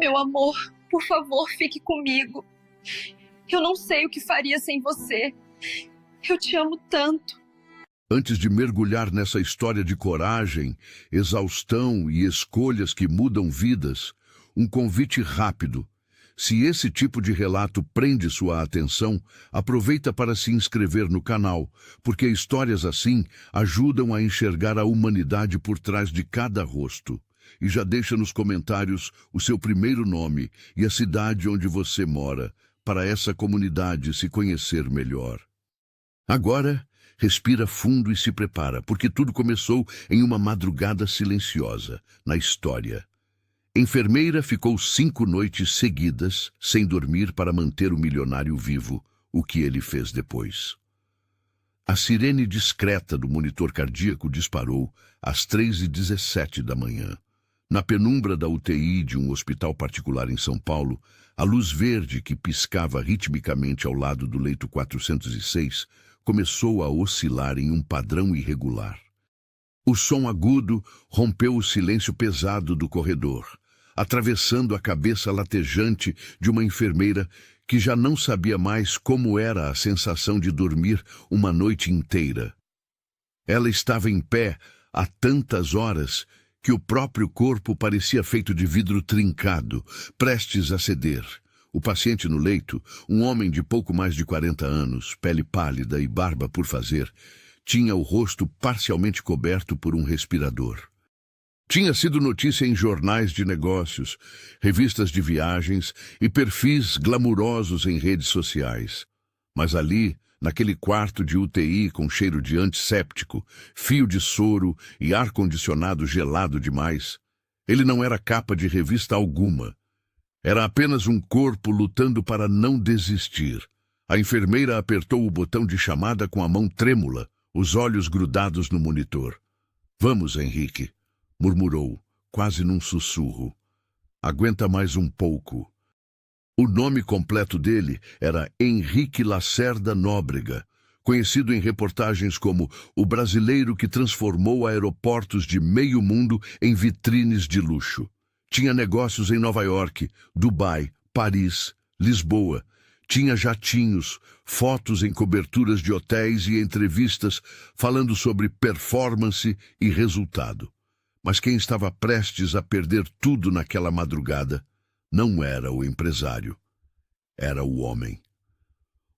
Meu amor, por favor, fique comigo. Eu não sei o que faria sem você. Eu te amo tanto. Antes de mergulhar nessa história de coragem, exaustão e escolhas que mudam vidas, um convite rápido. Se esse tipo de relato prende sua atenção, aproveita para se inscrever no canal, porque histórias assim ajudam a enxergar a humanidade por trás de cada rosto. E já deixa nos comentários o seu primeiro nome e a cidade onde você mora, para essa comunidade se conhecer melhor. Agora, respira fundo e se prepara, porque tudo começou em uma madrugada silenciosa, na história. Enfermeira ficou 5 noites seguidas, sem dormir para manter o milionário vivo, o que ele fez depois. A sirene discreta do monitor cardíaco disparou às 3h17 da manhã. Na penumbra da UTI de um hospital particular em São Paulo, a luz verde que piscava ritmicamente ao lado do leito 406 começou a oscilar em um padrão irregular. O som agudo rompeu o silêncio pesado do corredor, atravessando a cabeça latejante de uma enfermeira que já não sabia mais como era a sensação de dormir uma noite inteira. Ela estava em pé há tantas horas que o próprio corpo parecia feito de vidro trincado, prestes a ceder. O paciente no leito, um homem de pouco mais de 40 anos, pele pálida e barba por fazer, tinha o rosto parcialmente coberto por um respirador. Tinha sido notícia em jornais de negócios, revistas de viagens e perfis glamurosos em redes sociais. Mas ali, naquele quarto de UTI com cheiro de antisséptico, fio de soro e ar-condicionado gelado demais, ele não era capa de revista alguma. Era apenas um corpo lutando para não desistir. A enfermeira apertou o botão de chamada com a mão trêmula, os olhos grudados no monitor. "Vamos, Henrique", murmurou, quase num sussurro. "Aguenta mais um pouco." O nome completo dele era Henrique Lacerda Nóbrega, conhecido em reportagens como o brasileiro que transformou aeroportos de meio mundo em vitrines de luxo. Tinha negócios em Nova York, Dubai, Paris, Lisboa. Tinha jatinhos, fotos em coberturas de hotéis e entrevistas falando sobre performance e resultado. Mas quem estava prestes a perder tudo naquela madrugada não era o empresário, era o homem.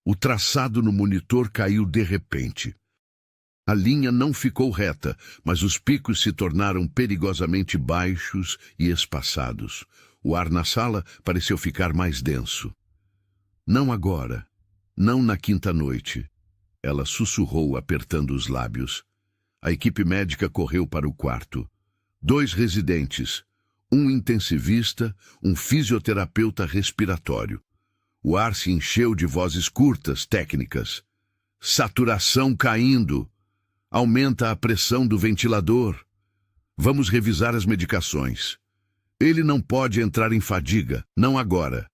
O traçado no monitor caiu de repente. A linha não ficou reta, mas os picos se tornaram perigosamente baixos e espaçados. O ar na sala pareceu ficar mais denso. "Não agora, não na quinta noite", ela sussurrou, apertando os lábios. A equipe médica correu para o quarto. 2 residentes, um intensivista, um fisioterapeuta respiratório. O ar se encheu de vozes curtas, técnicas. "Saturação caindo. Aumenta a pressão do ventilador. Vamos revisar as medicações. Ele não pode entrar em fadiga, não agora."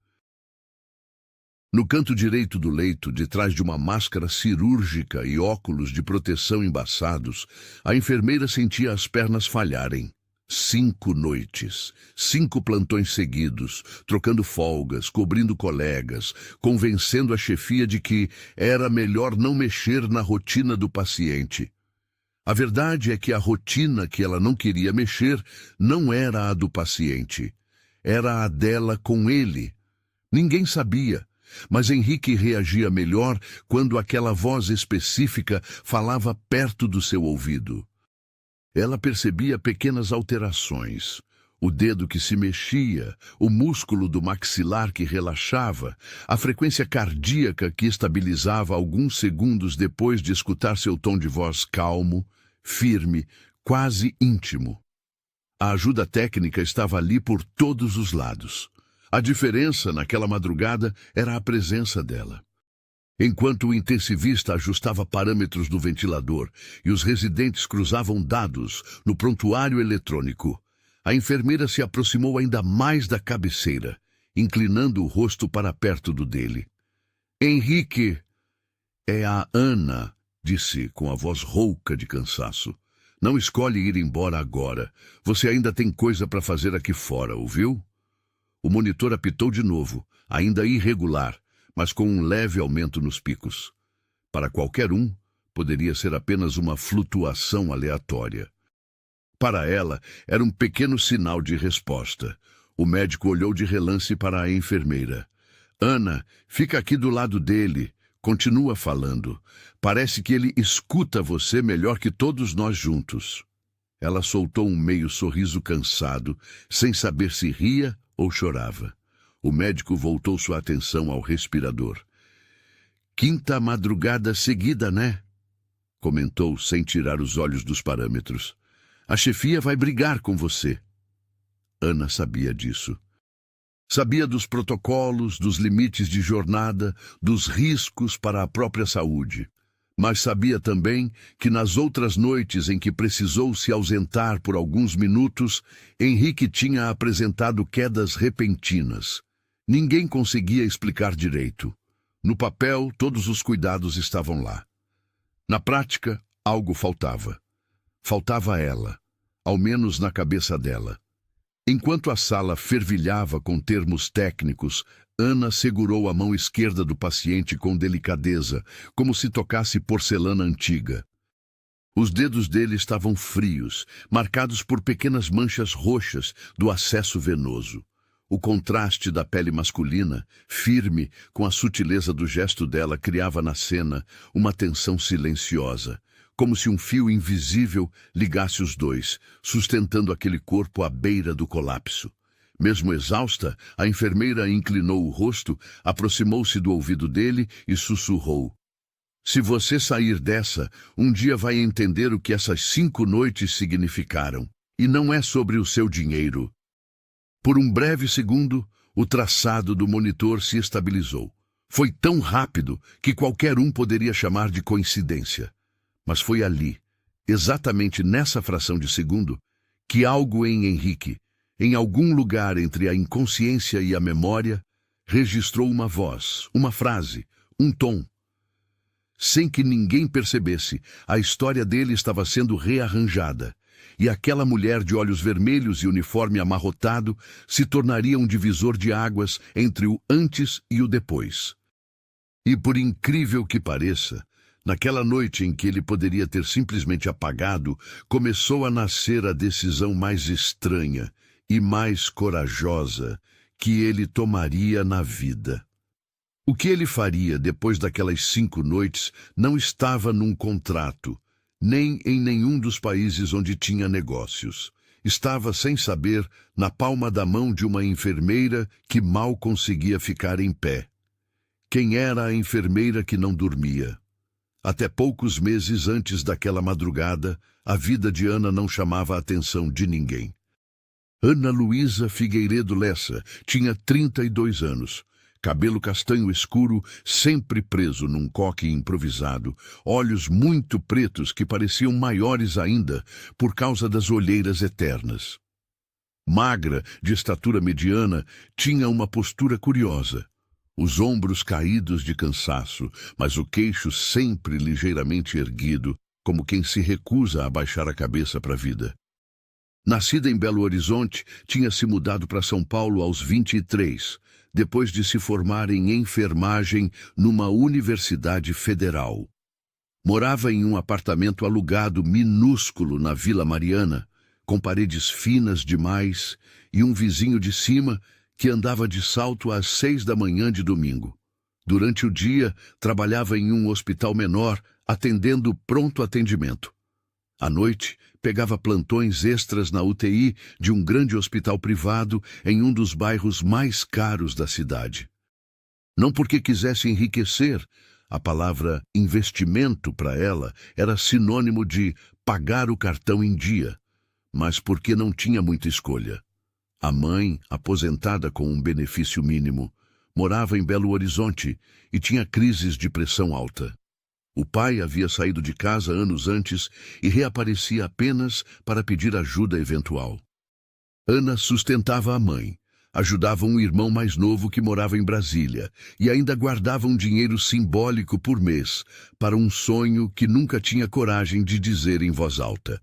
No canto direito do leito, de trás de uma máscara cirúrgica e óculos de proteção embaçados, a enfermeira sentia as pernas falharem. 5 noites, 5 plantões seguidos, trocando folgas, cobrindo colegas, convencendo a chefia de que era melhor não mexer na rotina do paciente. A verdade é que a rotina que ela não queria mexer não era a do paciente. Era a dela com ele. Ninguém sabia, mas Henrique reagia melhor quando aquela voz específica falava perto do seu ouvido. Ela percebia pequenas alterações. O dedo que se mexia, o músculo do maxilar que relaxava, a frequência cardíaca que estabilizava alguns segundos depois de escutar seu tom de voz calmo, firme, quase íntimo. A ajuda técnica estava ali por todos os lados. A diferença naquela madrugada era a presença dela. Enquanto o intensivista ajustava parâmetros do ventilador e os residentes cruzavam dados no prontuário eletrônico, a enfermeira se aproximou ainda mais da cabeceira, inclinando o rosto para perto do dele. "Henrique, é a Ana", disse com a voz rouca de cansaço. "Não escolhe ir embora agora. Você ainda tem coisa para fazer aqui fora, ouviu?" O monitor apitou de novo, ainda irregular, mas com um leve aumento nos picos. Para qualquer um, poderia ser apenas uma flutuação aleatória. Para ela, era um pequeno sinal de resposta. O médico olhou de relance para a enfermeira. Ana, fica aqui do lado dele. Continua falando. Parece que ele escuta você melhor que todos nós juntos. Ela soltou um meio sorriso cansado, sem saber se ria ou chorava. O médico voltou sua atenção ao respirador. Quinta madrugada seguida, né? Comentou sem tirar os olhos dos parâmetros. A chefia vai brigar com você. Ana sabia disso. Sabia dos protocolos, dos limites de jornada, dos riscos para a própria saúde. Mas sabia também que nas outras noites em que precisou se ausentar por alguns minutos, Henrique tinha apresentado quedas repentinas. Ninguém conseguia explicar direito. No papel, todos os cuidados estavam lá. Na prática, algo faltava. Faltava ela, ao menos na cabeça dela. Enquanto a sala fervilhava com termos técnicos, Ana segurou a mão esquerda do paciente com delicadeza, como se tocasse porcelana antiga. Os dedos dele estavam frios, marcados por pequenas manchas roxas do acesso venoso. O contraste da pele masculina, firme, com a sutileza do gesto dela, criava na cena uma tensão silenciosa, como se um fio invisível ligasse os dois, sustentando aquele corpo à beira do colapso. Mesmo exausta, a enfermeira inclinou o rosto, aproximou-se do ouvido dele e sussurrou. Se você sair dessa, um dia vai entender o que essas 5 noites significaram. E não é sobre o seu dinheiro. Por um breve segundo, o traçado do monitor se estabilizou. Foi tão rápido que qualquer um poderia chamar de coincidência. Mas foi ali, exatamente nessa fração de segundo, que algo em Henrique, em algum lugar entre a inconsciência e a memória, registrou uma voz, uma frase, um tom. Sem que ninguém percebesse, a história dele estava sendo rearranjada, e aquela mulher de olhos vermelhos e uniforme amarrotado se tornaria um divisor de águas entre o antes e o depois. E por incrível que pareça, naquela noite em que ele poderia ter simplesmente apagado, começou a nascer a decisão mais estranha e mais corajosa que ele tomaria na vida. O que ele faria depois daquelas 5 noites não estava num contrato, nem em nenhum dos países onde tinha negócios. Estava, sem saber, na palma da mão de uma enfermeira que mal conseguia ficar em pé. Quem era a enfermeira que não dormia? Até poucos meses antes daquela madrugada, a vida de Ana não chamava a atenção de ninguém. Ana Luísa Figueiredo Lessa tinha 32 anos. Cabelo castanho escuro, sempre preso num coque improvisado, olhos muito pretos que pareciam maiores ainda por causa das olheiras eternas. Magra, de estatura mediana, tinha uma postura curiosa. Os ombros caídos de cansaço, mas o queixo sempre ligeiramente erguido, como quem se recusa a baixar a cabeça para a vida. Nascida em Belo Horizonte, tinha se mudado para São Paulo aos 23, depois de se formar em enfermagem numa universidade federal. Morava em um apartamento alugado minúsculo na Vila Mariana, com paredes finas demais e um vizinho de cima que andava de salto às 6 da manhã de domingo. Durante o dia, trabalhava em um hospital menor, atendendo pronto atendimento. À noite, pegava plantões extras na UTI de um grande hospital privado em um dos bairros mais caros da cidade. Não porque quisesse enriquecer, a palavra investimento para ela era sinônimo de pagar o cartão em dia, mas porque não tinha muita escolha. A mãe, aposentada com um benefício mínimo, morava em Belo Horizonte e tinha crises de pressão alta. O pai havia saído de casa anos antes e reaparecia apenas para pedir ajuda eventual. Ana sustentava a mãe, ajudava um irmão mais novo que morava em Brasília e ainda guardava um dinheiro simbólico por mês para um sonho que nunca tinha coragem de dizer em voz alta.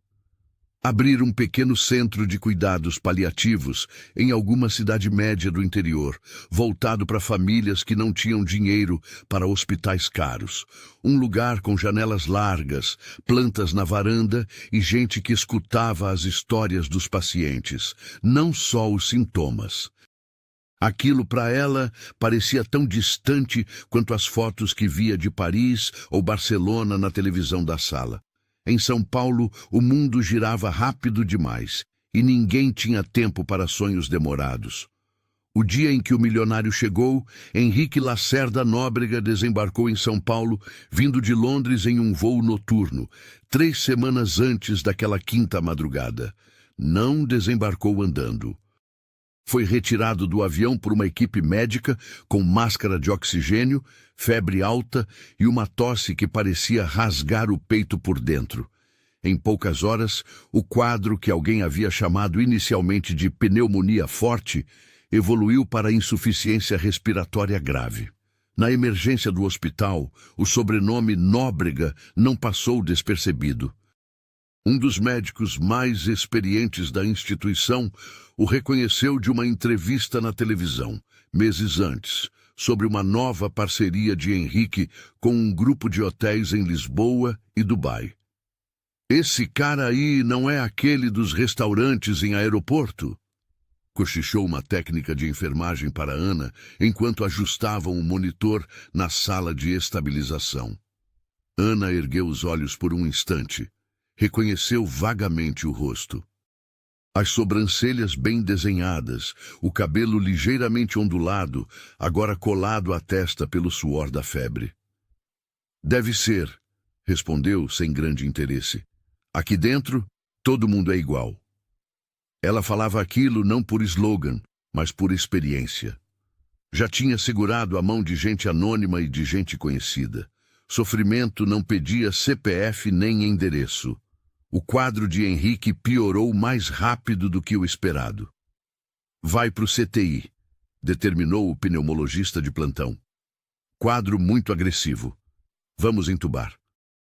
Abrir um pequeno centro de cuidados paliativos em alguma cidade média do interior, voltado para famílias que não tinham dinheiro para hospitais caros. Um lugar com janelas largas, plantas na varanda e gente que escutava as histórias dos pacientes, não só os sintomas. Aquilo para ela parecia tão distante quanto as fotos que via de Paris ou Barcelona na televisão da sala. Em São Paulo, o mundo girava rápido demais e ninguém tinha tempo para sonhos demorados. O dia em que o milionário chegou, Henrique Lacerda Nóbrega desembarcou em São Paulo, vindo de Londres em um voo noturno, 3 semanas antes daquela quinta madrugada. Não desembarcou andando. Foi retirado do avião por uma equipe médica com máscara de oxigênio, febre alta e uma tosse que parecia rasgar o peito por dentro. Em poucas horas, o quadro que alguém havia chamado inicialmente de pneumonia forte evoluiu para insuficiência respiratória grave. Na emergência do hospital, o sobrenome Nóbrega não passou despercebido. Um dos médicos mais experientes da instituição o reconheceu de uma entrevista na televisão, meses antes, sobre uma nova parceria de Henrique com um grupo de hotéis em Lisboa e Dubai. "Esse cara aí não é aquele dos restaurantes em aeroporto?" Cochichou uma técnica de enfermagem para Ana enquanto ajustavam o monitor na sala de estabilização. Ana ergueu os olhos por um instante. Reconheceu vagamente o rosto. As sobrancelhas bem desenhadas, o cabelo ligeiramente ondulado, agora colado à testa pelo suor da febre. "Deve ser", respondeu sem grande interesse. "Aqui dentro, todo mundo é igual." Ela falava aquilo não por slogan, mas por experiência. Já tinha segurado a mão de gente anônima e de gente conhecida. Sofrimento não pedia CPF nem endereço. O quadro de Henrique piorou mais rápido do que o esperado. "Vai para o CTI", determinou o pneumologista de plantão. "Quadro muito agressivo. Vamos entubar."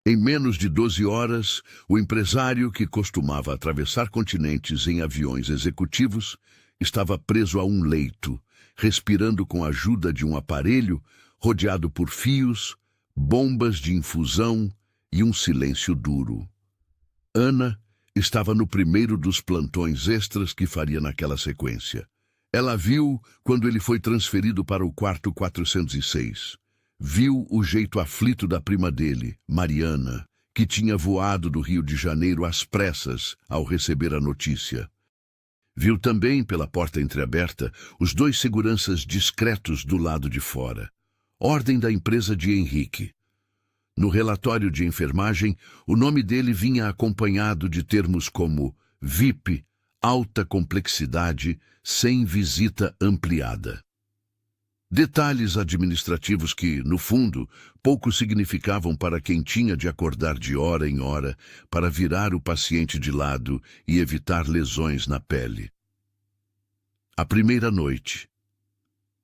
Em menos de 12 horas, o empresário que costumava atravessar continentes em aviões executivos estava preso a um leito, respirando com a ajuda de um aparelho, rodeado por fios, bombas de infusão e um silêncio duro. Ana estava no primeiro dos plantões extras que faria naquela sequência. Ela viu quando ele foi transferido para o quarto 406. Viu o jeito aflito da prima dele, Mariana, que tinha voado do Rio de Janeiro às pressas ao receber a notícia. Viu também, pela porta entreaberta, os 2 seguranças discretos do lado de fora. Ordem da empresa de Henrique. No relatório de enfermagem, o nome dele vinha acompanhado de termos como VIP, alta complexidade, sem visita ampliada. Detalhes administrativos que, no fundo, pouco significavam para quem tinha de acordar de hora em hora para virar o paciente de lado e evitar lesões na pele. A primeira noite.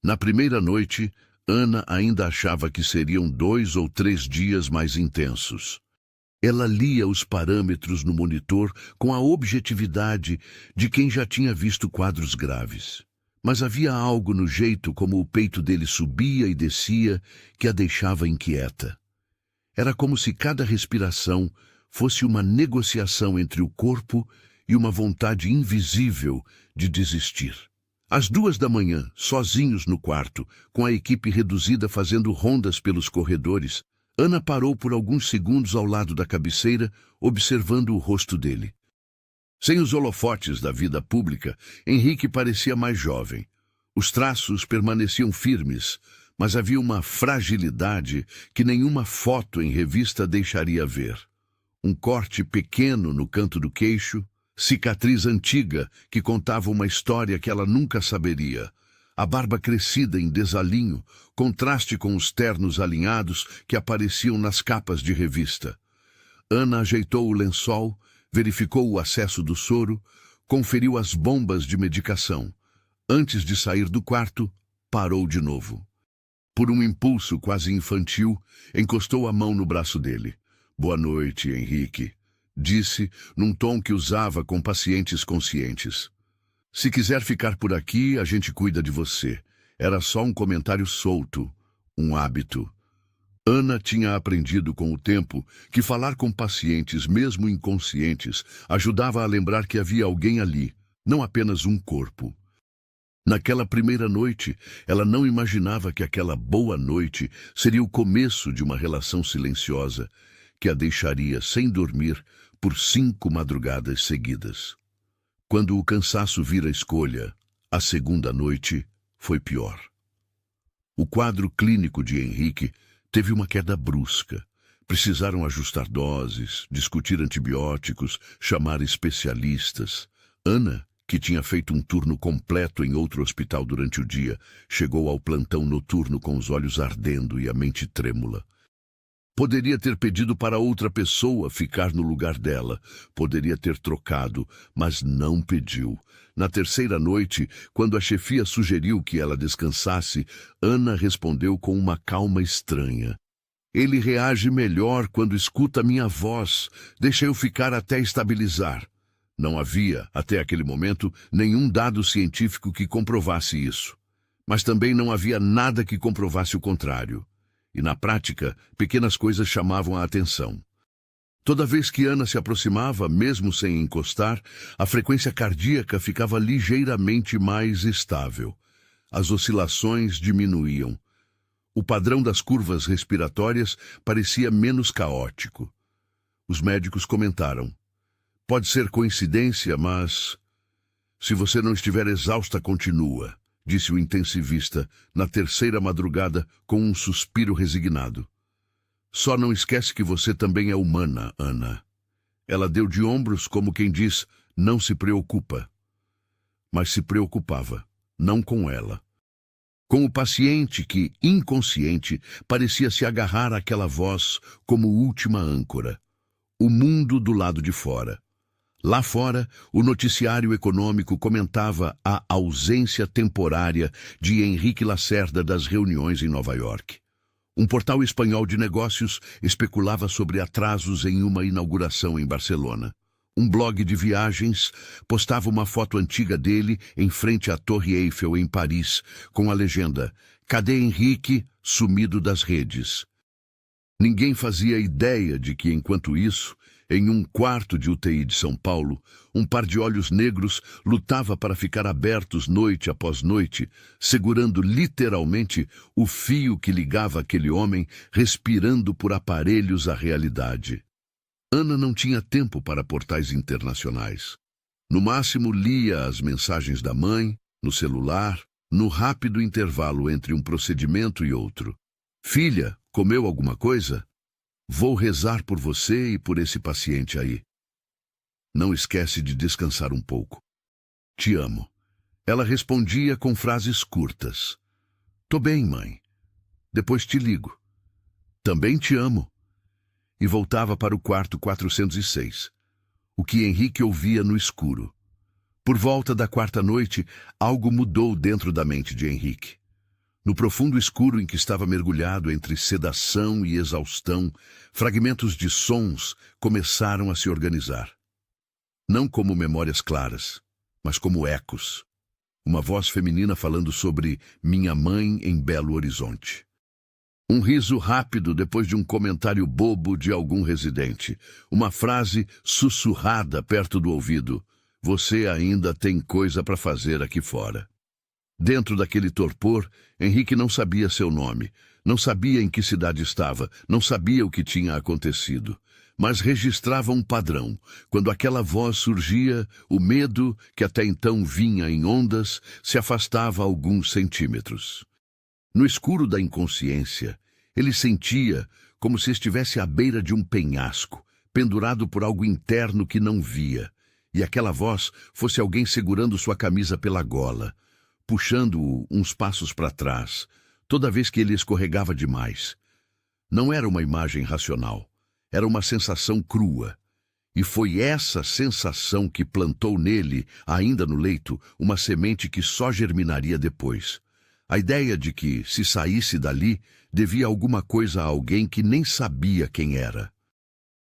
Na primeira noite, Ana ainda achava que seriam 2 ou 3 dias mais intensos. Ela lia os parâmetros no monitor com a objetividade de quem já tinha visto quadros graves. Mas havia algo no jeito como o peito dele subia e descia que a deixava inquieta. Era como se cada respiração fosse uma negociação entre o corpo e uma vontade invisível de desistir. Às 2 da manhã, sozinhos no quarto, com a equipe reduzida fazendo rondas pelos corredores, Ana parou por alguns segundos ao lado da cabeceira, observando o rosto dele. Sem os holofotes da vida pública, Henrique parecia mais jovem. Os traços permaneciam firmes, mas havia uma fragilidade que nenhuma foto em revista deixaria ver. Um corte pequeno no canto do queixo, cicatriz antiga que contava uma história que ela nunca saberia. A barba crescida em desalinho, contraste com os ternos alinhados que apareciam nas capas de revista. Ana ajeitou o lençol, verificou o acesso do soro, conferiu as bombas de medicação. Antes de sair do quarto, parou de novo. Por um impulso quase infantil, encostou a mão no braço dele. "Boa noite, Henrique." disse, num tom que usava com pacientes conscientes. Se quiser ficar por aqui, a gente cuida de você. Era só um comentário solto, um hábito. Ana tinha aprendido com o tempo que falar com pacientes, mesmo inconscientes, ajudava a lembrar que havia alguém ali, não apenas um corpo. Naquela primeira noite, ela não imaginava que aquela boa noite seria o começo de uma relação silenciosa que a deixaria sem dormir por 5 madrugadas seguidas. Quando o cansaço vira escolha, a segunda noite foi pior. O quadro clínico de Henrique teve uma queda brusca. Precisaram ajustar doses, discutir antibióticos, chamar especialistas. Ana, que tinha feito um turno completo em outro hospital durante o dia, chegou ao plantão noturno com os olhos ardendo e a mente trêmula. Poderia ter pedido para outra pessoa ficar no lugar dela, poderia ter trocado, mas não pediu. Na terceira noite, quando a chefia sugeriu que ela descansasse, Ana respondeu com uma calma estranha. Ele reage melhor quando escuta minha voz. Deixa eu ficar até estabilizar. Não havia, até aquele momento, nenhum dado científico que comprovasse isso. Mas também não havia nada que comprovasse o contrário. E, na prática, pequenas coisas chamavam a atenção. Toda vez que Ana se aproximava, mesmo sem encostar, a frequência cardíaca ficava ligeiramente mais estável. As oscilações diminuíam. O padrão das curvas respiratórias parecia menos caótico. Os médicos comentaram. Pode ser coincidência, mas... Se você não estiver exausta, continua, disse o intensivista, na terceira madrugada, com um suspiro resignado. Só não esquece que você também é humana, Ana. Ela deu de ombros como quem diz, não se preocupa. Mas se preocupava, não com ela. Com o paciente que, inconsciente, parecia se agarrar àquela voz como última âncora. O mundo do lado de fora. Lá fora, o noticiário econômico comentava a ausência temporária de Henrique Lacerda das reuniões em Nova York. Um portal espanhol de negócios especulava sobre atrasos em uma inauguração em Barcelona. Um blog de viagens postava uma foto antiga dele em frente à Torre Eiffel em Paris, com a legenda "Cadê Henrique, sumido das redes?". Ninguém fazia ideia de que, enquanto isso, em um quarto de UTI de São Paulo, um par de olhos negros lutava para ficar abertos noite após noite, segurando literalmente o fio que ligava aquele homem, respirando por aparelhos à realidade. Ana não tinha tempo para portais internacionais. No máximo lia as mensagens da mãe, no celular, no rápido intervalo entre um procedimento e outro. Filha, comeu alguma coisa? Vou rezar por você e por esse paciente aí. Não esquece de descansar um pouco. Te amo. Ela respondia com frases curtas. Tô bem, mãe. Depois te ligo. Também te amo. E voltava para o quarto 406. O que Henrique ouvia no escuro. Por volta da quarta noite, algo mudou dentro da mente de Henrique. No profundo escuro em que estava mergulhado entre sedação e exaustão, fragmentos de sons começaram a se organizar. Não como memórias claras, mas como ecos. Uma voz feminina falando sobre minha mãe em Belo Horizonte. Um riso rápido depois de um comentário bobo de algum residente. Uma frase sussurrada perto do ouvido. Você ainda tem coisa para fazer aqui fora. Dentro daquele torpor, Henrique não sabia seu nome, não sabia em que cidade estava, não sabia o que tinha acontecido. Mas registrava um padrão. Quando aquela voz surgia, o medo, que até então vinha em ondas, se afastava alguns centímetros. No escuro da inconsciência, ele sentia como se estivesse à beira de um penhasco, pendurado por algo interno que não via, e aquela voz fosse alguém segurando sua camisa pela gola, puxando-o uns passos para trás, toda vez que ele escorregava demais. Não era uma imagem racional, era uma sensação crua. E foi essa sensação que plantou nele, ainda no leito, uma semente que só germinaria depois. A ideia de que, se saísse dali, devia alguma coisa a alguém que nem sabia quem era.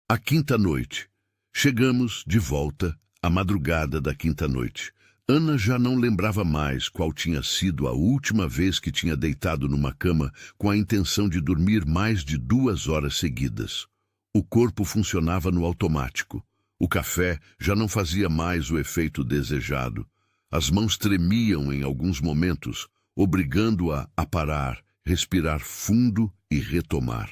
A quinta noite, Chegamos, de volta, à madrugada da quinta noite. Ana já não lembrava mais qual tinha sido a última vez que tinha deitado numa cama com a intenção de dormir mais de 2 horas seguidas. O corpo funcionava no automático. O café já não fazia mais o efeito desejado. As mãos tremiam em alguns momentos, obrigando-a a parar, respirar fundo e retomar.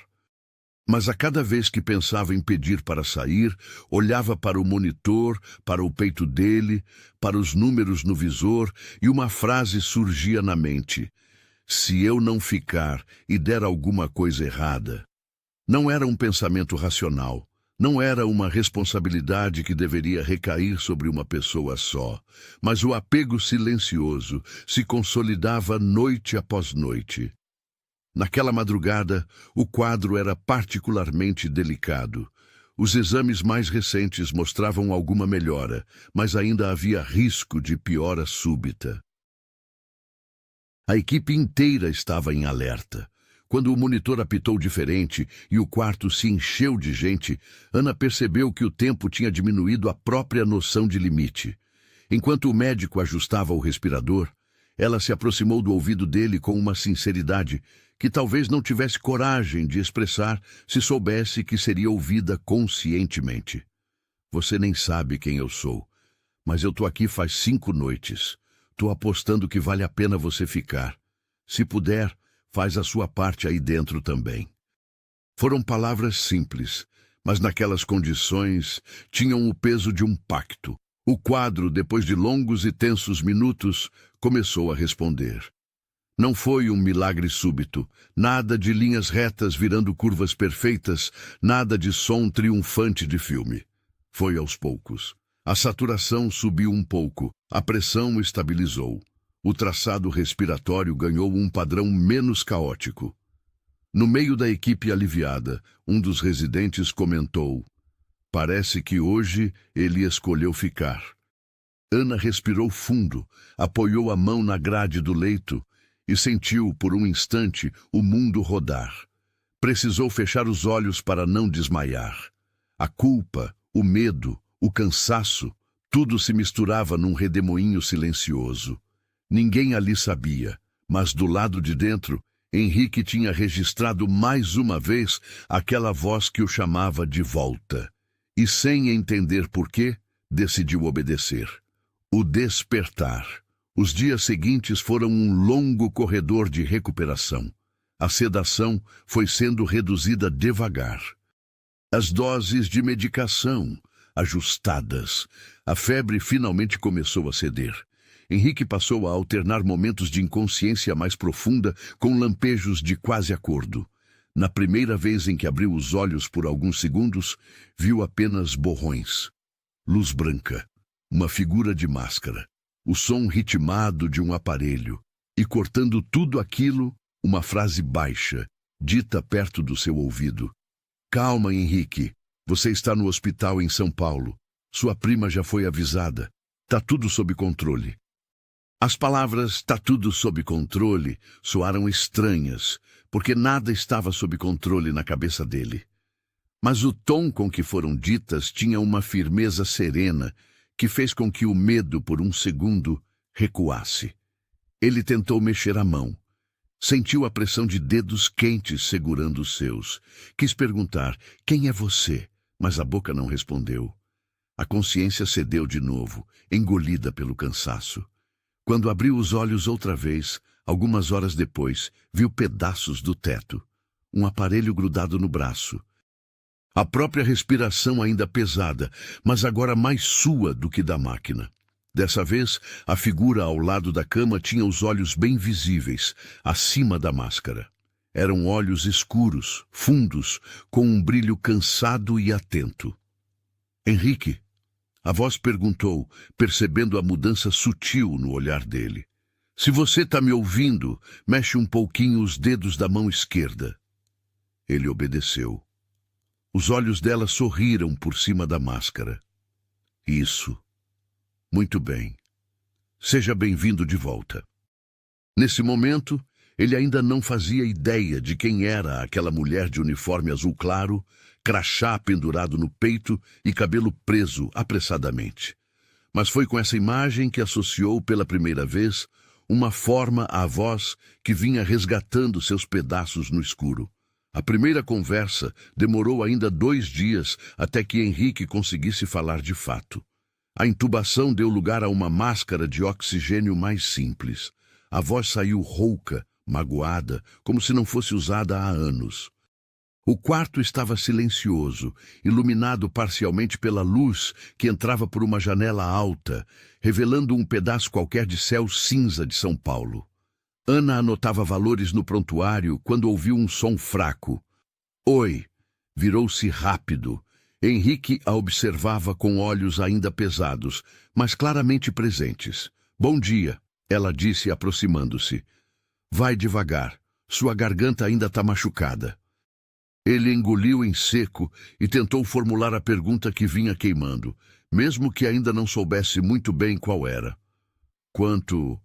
Mas a cada vez que pensava em pedir para sair, olhava para o monitor, para o peito dele, para os números no visor, e uma frase surgia na mente: se eu não ficar e der alguma coisa errada. Não era um pensamento racional. Não era uma responsabilidade que deveria recair sobre uma pessoa só, mas o apego silencioso se consolidava noite após noite. Naquela madrugada, o quadro era particularmente delicado. Os exames mais recentes mostravam alguma melhora, mas ainda havia risco de piora súbita. A equipe inteira estava em alerta. Quando o monitor apitou diferente e o quarto se encheu de gente, Ana percebeu que o tempo tinha diminuído a própria noção de limite. Enquanto o médico ajustava o respirador, ela se aproximou do ouvido dele com uma sinceridade que talvez não tivesse coragem de expressar se soubesse que seria ouvida conscientemente. Você nem sabe quem eu sou, mas eu tô aqui faz 5 noites. Tô apostando que vale a pena você ficar. Se puder, faz a sua parte aí dentro também. Foram palavras simples, mas naquelas condições tinham o peso de um pacto. O quadro, depois de longos e tensos minutos, começou a responder. Não foi um milagre súbito, nada de linhas retas virando curvas perfeitas, nada de som triunfante de filme. Foi aos poucos. A saturação subiu um pouco, a pressão estabilizou. O traçado respiratório ganhou um padrão menos caótico. No meio da equipe aliviada, um dos residentes comentou: parece que hoje ele escolheu ficar. Ana respirou fundo, apoiou a mão na grade do leito e sentiu, por um instante, o mundo rodar. Precisou fechar os olhos para não desmaiar. A culpa, o medo, o cansaço, tudo se misturava num redemoinho silencioso. Ninguém ali sabia, mas do lado de dentro, Henrique tinha registrado mais uma vez aquela voz que o chamava de volta. E sem entender por quê, decidiu obedecer. O despertar. Os dias seguintes foram um longo corredor de recuperação. A sedação foi sendo reduzida devagar. As doses de medicação ajustadas. A febre finalmente começou a ceder. Henrique passou a alternar momentos de inconsciência mais profunda com lampejos de quase acordo. Na primeira vez em que abriu os olhos por alguns segundos, viu apenas borrões. Luz branca, uma figura de máscara, o som ritmado de um aparelho, e cortando tudo aquilo, uma frase baixa, dita perto do seu ouvido. Calma, Henrique, você está no hospital em São Paulo. Sua prima já foi avisada. Tá tudo sob controle. As palavras "tá tudo sob controle" soaram estranhas, porque nada estava sob controle na cabeça dele. Mas o tom com que foram ditas tinha uma firmeza serena que fez com que o medo, por um segundo, recuasse. Ele tentou mexer a mão. Sentiu a pressão de dedos quentes segurando os seus. Quis perguntar: quem é você? Mas a boca não respondeu. A consciência cedeu de novo, engolida pelo cansaço. Quando abriu os olhos outra vez, algumas horas depois, viu pedaços do teto. Um aparelho grudado no braço. A própria respiração ainda pesada, mas agora mais sua do que da máquina. Dessa vez, a figura ao lado da cama tinha os olhos bem visíveis, acima da máscara. Eram olhos escuros, fundos, com um brilho cansado e atento. Henrique? A voz perguntou, percebendo a mudança sutil no olhar dele. Se você está me ouvindo, mexe um pouquinho os dedos da mão esquerda. Ele obedeceu. Os olhos dela sorriram por cima da máscara. Isso. Muito bem. Seja bem-vindo de volta. Nesse momento, ele ainda não fazia ideia de quem era aquela mulher de uniforme azul claro crachá pendurado no peito e cabelo preso apressadamente. Mas foi com essa imagem que associou pela primeira vez uma forma à voz que vinha resgatando seus pedaços no escuro. A primeira conversa demorou ainda 2 dias até que Henrique conseguisse falar de fato. A intubação deu lugar a uma máscara de oxigênio mais simples. A voz saiu rouca, magoada, como se não fosse usada há anos. O quarto estava silencioso, iluminado parcialmente pela luz que entrava por uma janela alta, revelando um pedaço qualquer de céu cinza de São Paulo. Ana anotava valores no prontuário quando ouviu um som fraco. Oi! Virou-se rápido. Henrique a observava com olhos ainda pesados, mas claramente presentes. Bom dia, ela disse aproximando-se. Vai devagar, sua garganta ainda está machucada. Ele engoliu em seco e tentou formular a pergunta que vinha queimando, mesmo que ainda não soubesse muito bem qual era. Quanto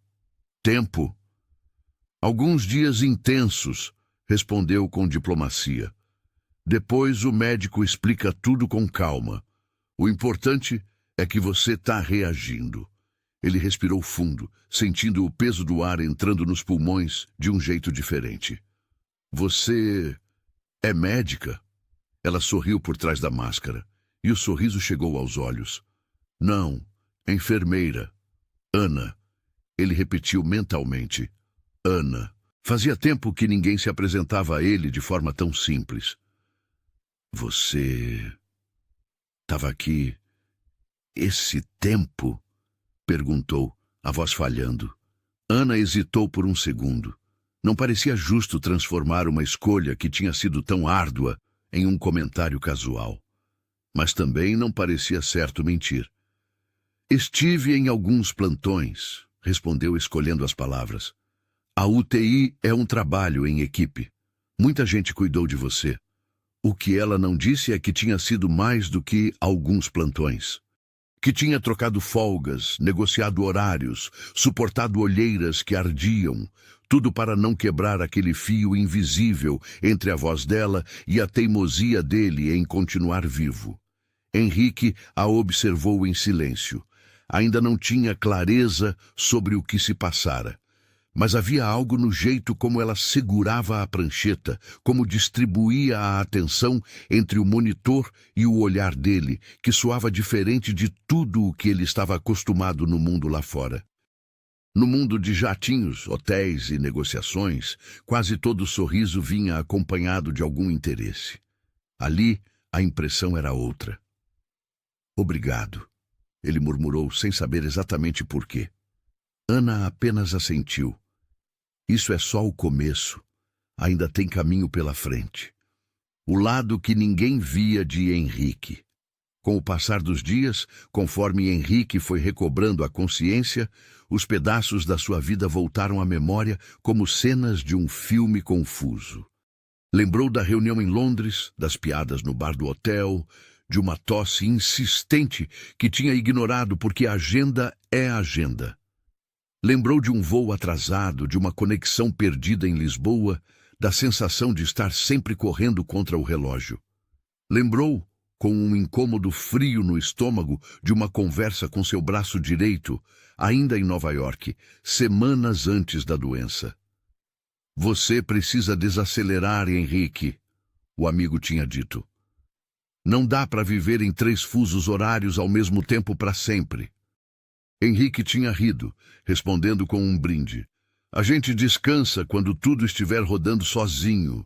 tempo? Alguns dias intensos, respondeu com diplomacia. Depois o médico explica tudo com calma. O importante é que você está reagindo. Ele respirou fundo, sentindo o peso do ar entrando nos pulmões de um jeito diferente. Você é médica? Ela sorriu por trás da máscara, e o sorriso chegou aos olhos. Não, enfermeira. Ana. Ele repetiu mentalmente. Ana. Fazia tempo que ninguém se apresentava a ele de forma tão simples. Você estava aqui esse tempo? Perguntou, a voz falhando. Ana hesitou por um segundo. Não parecia justo transformar uma escolha que tinha sido tão árdua em um comentário casual. Mas também não parecia certo mentir. Estive em alguns plantões, respondeu escolhendo as palavras. A UTI é um trabalho em equipe. Muita gente cuidou de você. O que ela não disse é que tinha sido mais do que alguns plantões. Que tinha trocado folgas, negociado horários, suportado olheiras que ardiam, tudo para não quebrar aquele fio invisível entre a voz dela e a teimosia dele em continuar vivo. Henrique a observou em silêncio. Ainda não tinha clareza sobre o que se passara. Mas havia algo no jeito como ela segurava a prancheta, como distribuía a atenção entre o monitor e o olhar dele, que soava diferente de tudo o que ele estava acostumado no mundo lá fora. No mundo de jatinhos, hotéis e negociações, quase todo sorriso vinha acompanhado de algum interesse. Ali, a impressão era outra. Obrigado, ele murmurou sem saber exatamente por quê. Ana apenas assentiu. Isso é só o começo. Ainda tem caminho pela frente. O lado que ninguém via de Henrique. Com o passar dos dias, conforme Henrique foi recobrando a consciência, os pedaços da sua vida voltaram à memória como cenas de um filme confuso. Lembrou da reunião em Londres, das piadas no bar do hotel, de uma tosse insistente que tinha ignorado porque a agenda é agenda. Lembrou de um voo atrasado, de uma conexão perdida em Lisboa, da sensação de estar sempre correndo contra o relógio. Lembrou, com um incômodo frio no estômago, de uma conversa com seu braço direito, ainda em Nova York, semanas antes da doença. Você precisa desacelerar, Henrique, o amigo tinha dito. Não dá para viver em 3 fusos horários ao mesmo tempo para sempre. Henrique tinha rido, respondendo com um brinde. A gente descansa quando tudo estiver rodando sozinho.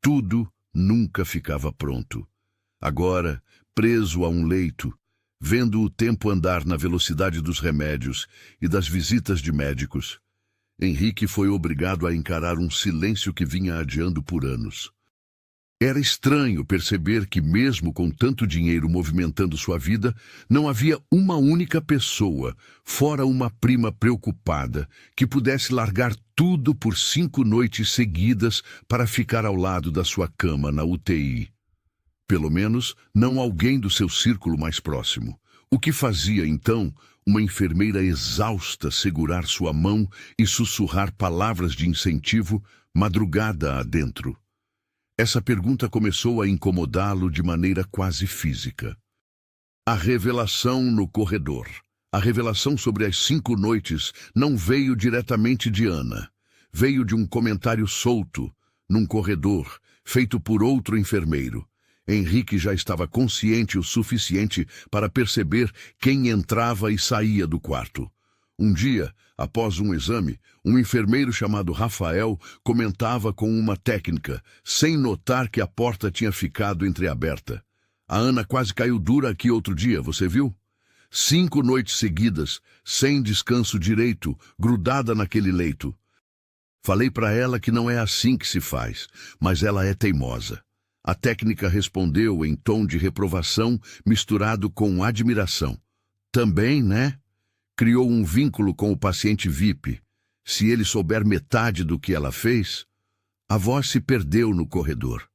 Tudo nunca ficava pronto. Agora, preso a um leito, vendo o tempo andar na velocidade dos remédios e das visitas de médicos, Henrique foi obrigado a encarar um silêncio que vinha adiando por anos. Era estranho perceber que, mesmo com tanto dinheiro movimentando sua vida, não havia uma única pessoa, fora uma prima preocupada, que pudesse largar tudo por 5 noites seguidas para ficar ao lado da sua cama na UTI. Pelo menos, não alguém do seu círculo mais próximo. O que fazia, então, uma enfermeira exausta segurar sua mão e sussurrar palavras de incentivo madrugada adentro? Essa pergunta começou a incomodá-lo de maneira quase física. A revelação no corredor. A revelação sobre as 5 noites não veio diretamente de Ana. Veio de um comentário solto, num corredor, feito por outro enfermeiro. Henrique já estava consciente o suficiente para perceber quem entrava e saía do quarto. Um dia, após um exame, um enfermeiro chamado Rafael comentava com uma técnica, sem notar que a porta tinha ficado entreaberta. A Ana quase caiu dura aqui outro dia, você viu? 5 noites seguidas, sem descanso direito, grudada naquele leito. Falei para ela que não é assim que se faz, mas ela é teimosa. A técnica respondeu em tom de reprovação misturado com admiração. Também, né? Criou um vínculo com o paciente VIP. Se ele souber metade do que ela fez... A voz se perdeu no corredor.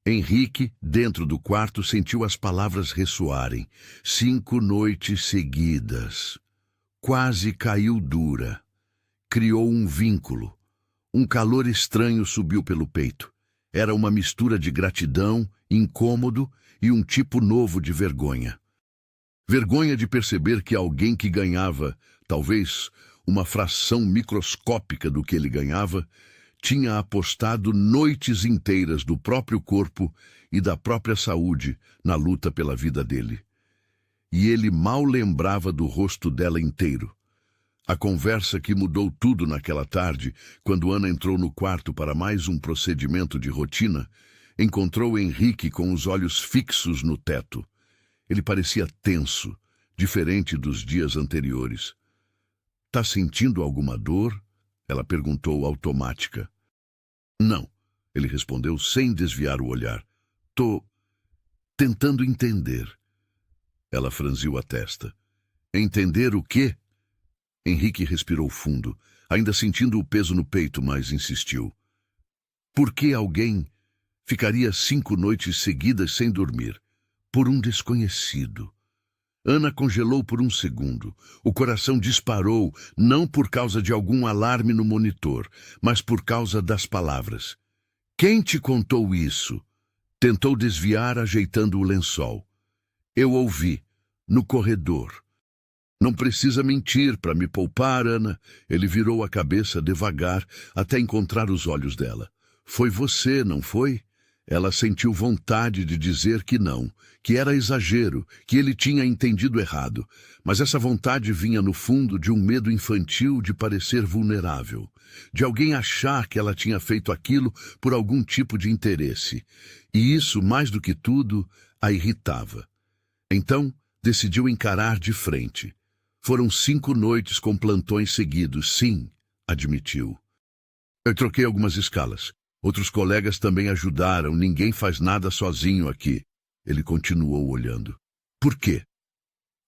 Henrique, dentro do quarto, sentiu as palavras ressoarem. 5 noites seguidas. Quase caiu dura. Criou um vínculo. Um calor estranho subiu pelo peito. Era uma mistura de gratidão, incômodo e um tipo novo de vergonha. Vergonha de perceber que alguém que ganhava, talvez uma fração microscópica do que ele ganhava, tinha apostado noites inteiras do próprio corpo e da própria saúde na luta pela vida dele. E ele mal lembrava do rosto dela inteiro. A conversa que mudou tudo naquela tarde, quando Ana entrou no quarto para mais um procedimento de rotina, encontrou Henrique com os olhos fixos no teto. Ele parecia tenso, diferente dos dias anteriores. "Tá sentindo alguma dor?" Ela perguntou automática. "Não", ele respondeu sem desviar o olhar. "Tô tentando entender." Ela franziu a testa. "Entender o quê?" Henrique respirou fundo, ainda sentindo o peso no peito, mas insistiu. "Por que alguém ficaria 5 noites seguidas sem dormir? Por um desconhecido." Ana congelou por um segundo. O coração disparou, não por causa de algum alarme no monitor, mas por causa das palavras. "Quem te contou isso?" Tentou desviar, ajeitando o lençol. "Eu ouvi, no corredor." "Não precisa mentir para me poupar, Ana." Ele virou a cabeça devagar até encontrar os olhos dela. "Foi você, não foi?" Ela sentiu vontade de dizer que não, que era exagero, que ele tinha entendido errado. Mas essa vontade vinha no fundo de um medo infantil de parecer vulnerável, de alguém achar que ela tinha feito aquilo por algum tipo de interesse. E isso, mais do que tudo, a irritava. Então, decidiu encarar de frente. "Foram 5 noites com plantões seguidos, sim", admitiu. "Eu troquei algumas escalas. Outros colegas também ajudaram, ninguém faz nada sozinho aqui." Ele continuou olhando. "Por quê?"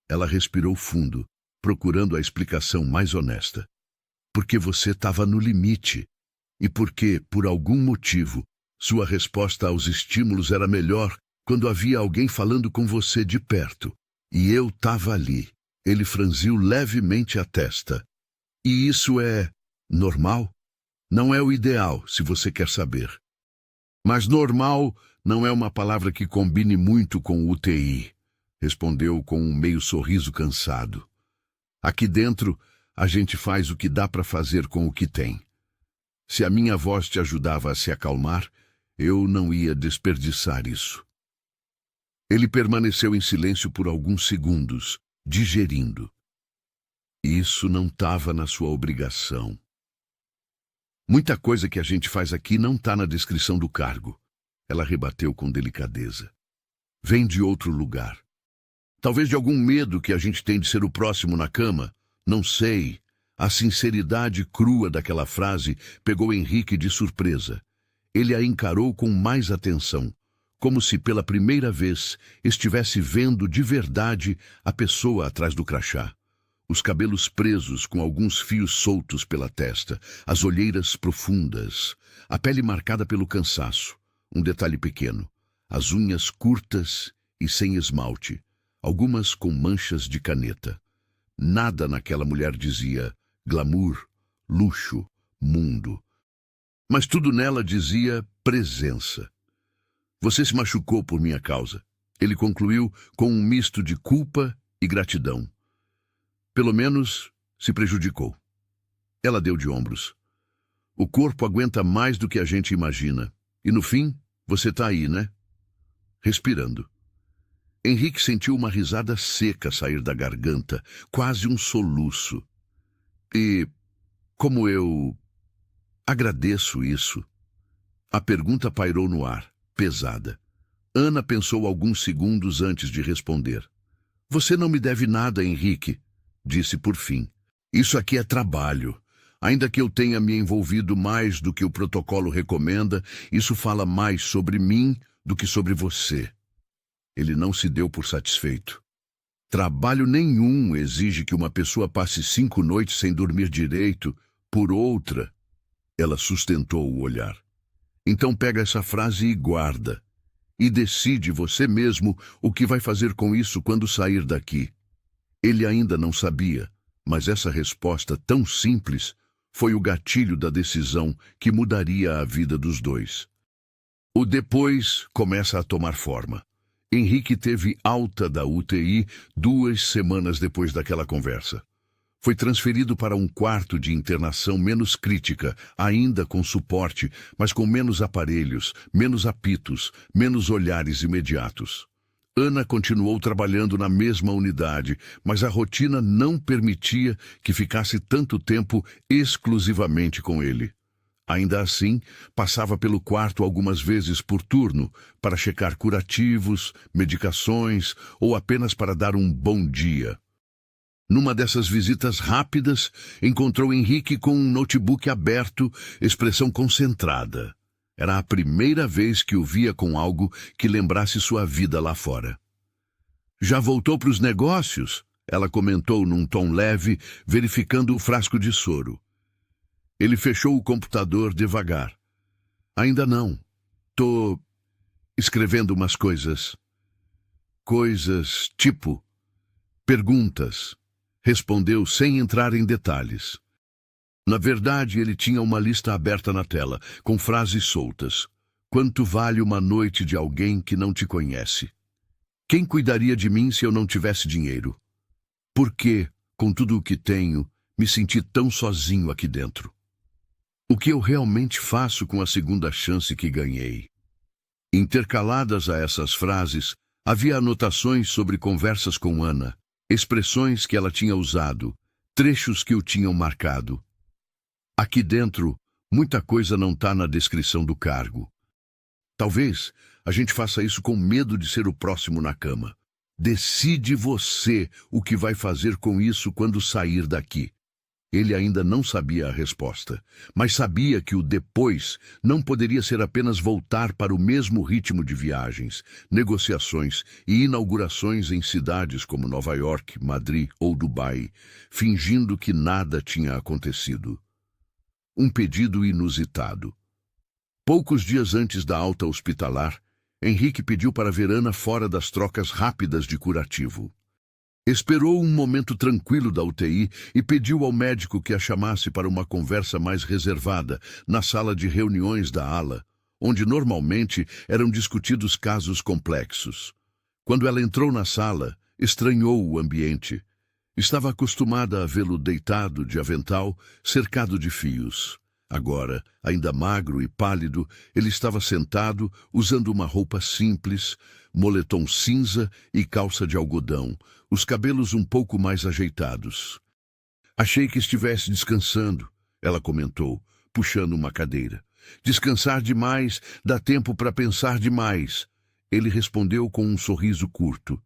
Ela respirou fundo, procurando a explicação mais honesta. "Porque você estava no limite. E porque, por algum motivo, sua resposta aos estímulos era melhor quando havia alguém falando com você de perto. E eu estava ali." Ele franziu levemente a testa. "E isso é normal? Não é o ideal, se você quer saber. Mas normal não é uma palavra que combine muito com UTI", respondeu com um meio sorriso cansado. "Aqui dentro, a gente faz o que dá para fazer com o que tem. Se a minha voz te ajudava a se acalmar, eu não ia desperdiçar isso." Ele permaneceu em silêncio por alguns segundos, digerindo. Isso não estava na sua obrigação. "Muita coisa que a gente faz aqui não está na descrição do cargo." Ela rebateu com delicadeza. "Vem de outro lugar. Talvez de algum medo que a gente tem de ser o próximo na cama. Não sei." A sinceridade crua daquela frase pegou Henrique de surpresa. Ele a encarou com mais atenção, como se pela primeira vez estivesse vendo de verdade a pessoa atrás do crachá. Os cabelos presos com alguns fios soltos pela testa, as olheiras profundas, a pele marcada pelo cansaço, um detalhe pequeno, as unhas curtas e sem esmalte, algumas com manchas de caneta. Nada naquela mulher dizia glamour, luxo, mundo. Mas tudo nela dizia presença. Você se machucou por minha causa. Ele concluiu com um misto de culpa e gratidão. Pelo menos se prejudicou. Ela deu de ombros. O corpo aguenta mais do que a gente imagina. E no fim, você tá aí, né? Respirando. Henrique sentiu uma risada seca sair da garganta, quase um soluço. E como eu agradeço isso? A pergunta pairou no ar, pesada. Ana pensou alguns segundos antes de responder. Você não me deve nada, Henrique, disse por fim. Isso aqui é trabalho. Ainda que eu tenha me envolvido mais do que o protocolo recomenda, isso fala mais sobre mim do que sobre você. Ele não se deu por satisfeito. Trabalho nenhum exige que uma pessoa passe 5 noites sem dormir direito por outra. Ela sustentou o olhar. Então pega essa frase e guarda. E decide você mesmo o que vai fazer com isso quando sair daqui. Ele ainda não sabia, mas essa resposta tão simples foi o gatilho da decisão que mudaria a vida dos dois. O depois começa a tomar forma. Henrique teve alta da UTI 2 semanas depois daquela conversa. Foi transferido para um quarto de internação menos crítica, ainda com suporte, mas com menos aparelhos, menos apitos, menos olhares imediatos. Ana continuou trabalhando na mesma unidade, mas a rotina não permitia que ficasse tanto tempo exclusivamente com ele. Ainda assim, passava pelo quarto algumas vezes por turno para checar curativos, medicações ou apenas para dar um bom dia. Numa dessas visitas rápidas, encontrou Henrique com um notebook aberto, expressão concentrada. Era a primeira vez que o via com algo que lembrasse sua vida lá fora. Já voltou para os negócios? Ela comentou num tom leve, verificando o frasco de soro. Ele fechou o computador devagar. Ainda não. Tô escrevendo umas coisas. Coisas tipo perguntas. Respondeu sem entrar em detalhes. Na verdade, ele tinha uma lista aberta na tela, com frases soltas. Quanto vale uma noite de alguém que não te conhece? Quem cuidaria de mim se eu não tivesse dinheiro? Por que, com tudo o que tenho, me senti tão sozinho aqui dentro? O que eu realmente faço com a segunda chance que ganhei? Intercaladas a essas frases, havia anotações sobre conversas com Ana, expressões que ela tinha usado, trechos que o tinham marcado. Aqui dentro, muita coisa não está na descrição do cargo. Talvez a gente faça isso com medo de ser o próximo na cama. Decide você o que vai fazer com isso quando sair daqui. Ele ainda não sabia a resposta, mas sabia que o depois não poderia ser apenas voltar para o mesmo ritmo de viagens, negociações e inaugurações em cidades como Nova York, Madrid ou Dubai, fingindo que nada tinha acontecido. Um pedido inusitado. Poucos dias antes da alta hospitalar, Henrique pediu para ver Ana fora das trocas rápidas de curativo. Esperou um momento tranquilo da UTI e pediu ao médico que a chamasse para uma conversa mais reservada na sala de reuniões da ala, onde normalmente eram discutidos casos complexos. Quando ela entrou na sala, estranhou o ambiente. Estava acostumada a vê-lo deitado de avental, cercado de fios. Agora, ainda magro e pálido, ele estava sentado, usando uma roupa simples, moletom cinza e calça de algodão, os cabelos um pouco mais ajeitados. Achei que estivesse descansando, ela comentou, puxando uma cadeira. Descansar demais, dá tempo para pensar demais. Ele respondeu com um sorriso curto.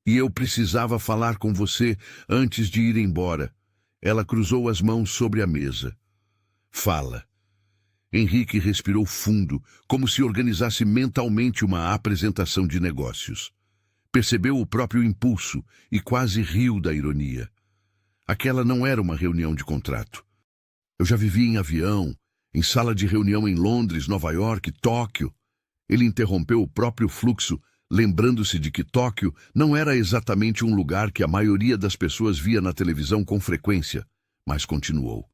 E eu precisava falar com você antes de ir embora. Ela cruzou as mãos sobre a mesa. Fala. Henrique respirou fundo, como se organizasse mentalmente uma apresentação de negócios. Percebeu o próprio impulso e quase riu da ironia. Aquela não era uma reunião de contrato. Eu já vivi em avião, em sala de reunião em Londres, Nova York, Tóquio. Ele interrompeu o próprio fluxo, lembrando-se de que Tóquio não era exatamente um lugar que a maioria das pessoas via na televisão com frequência, mas continuou.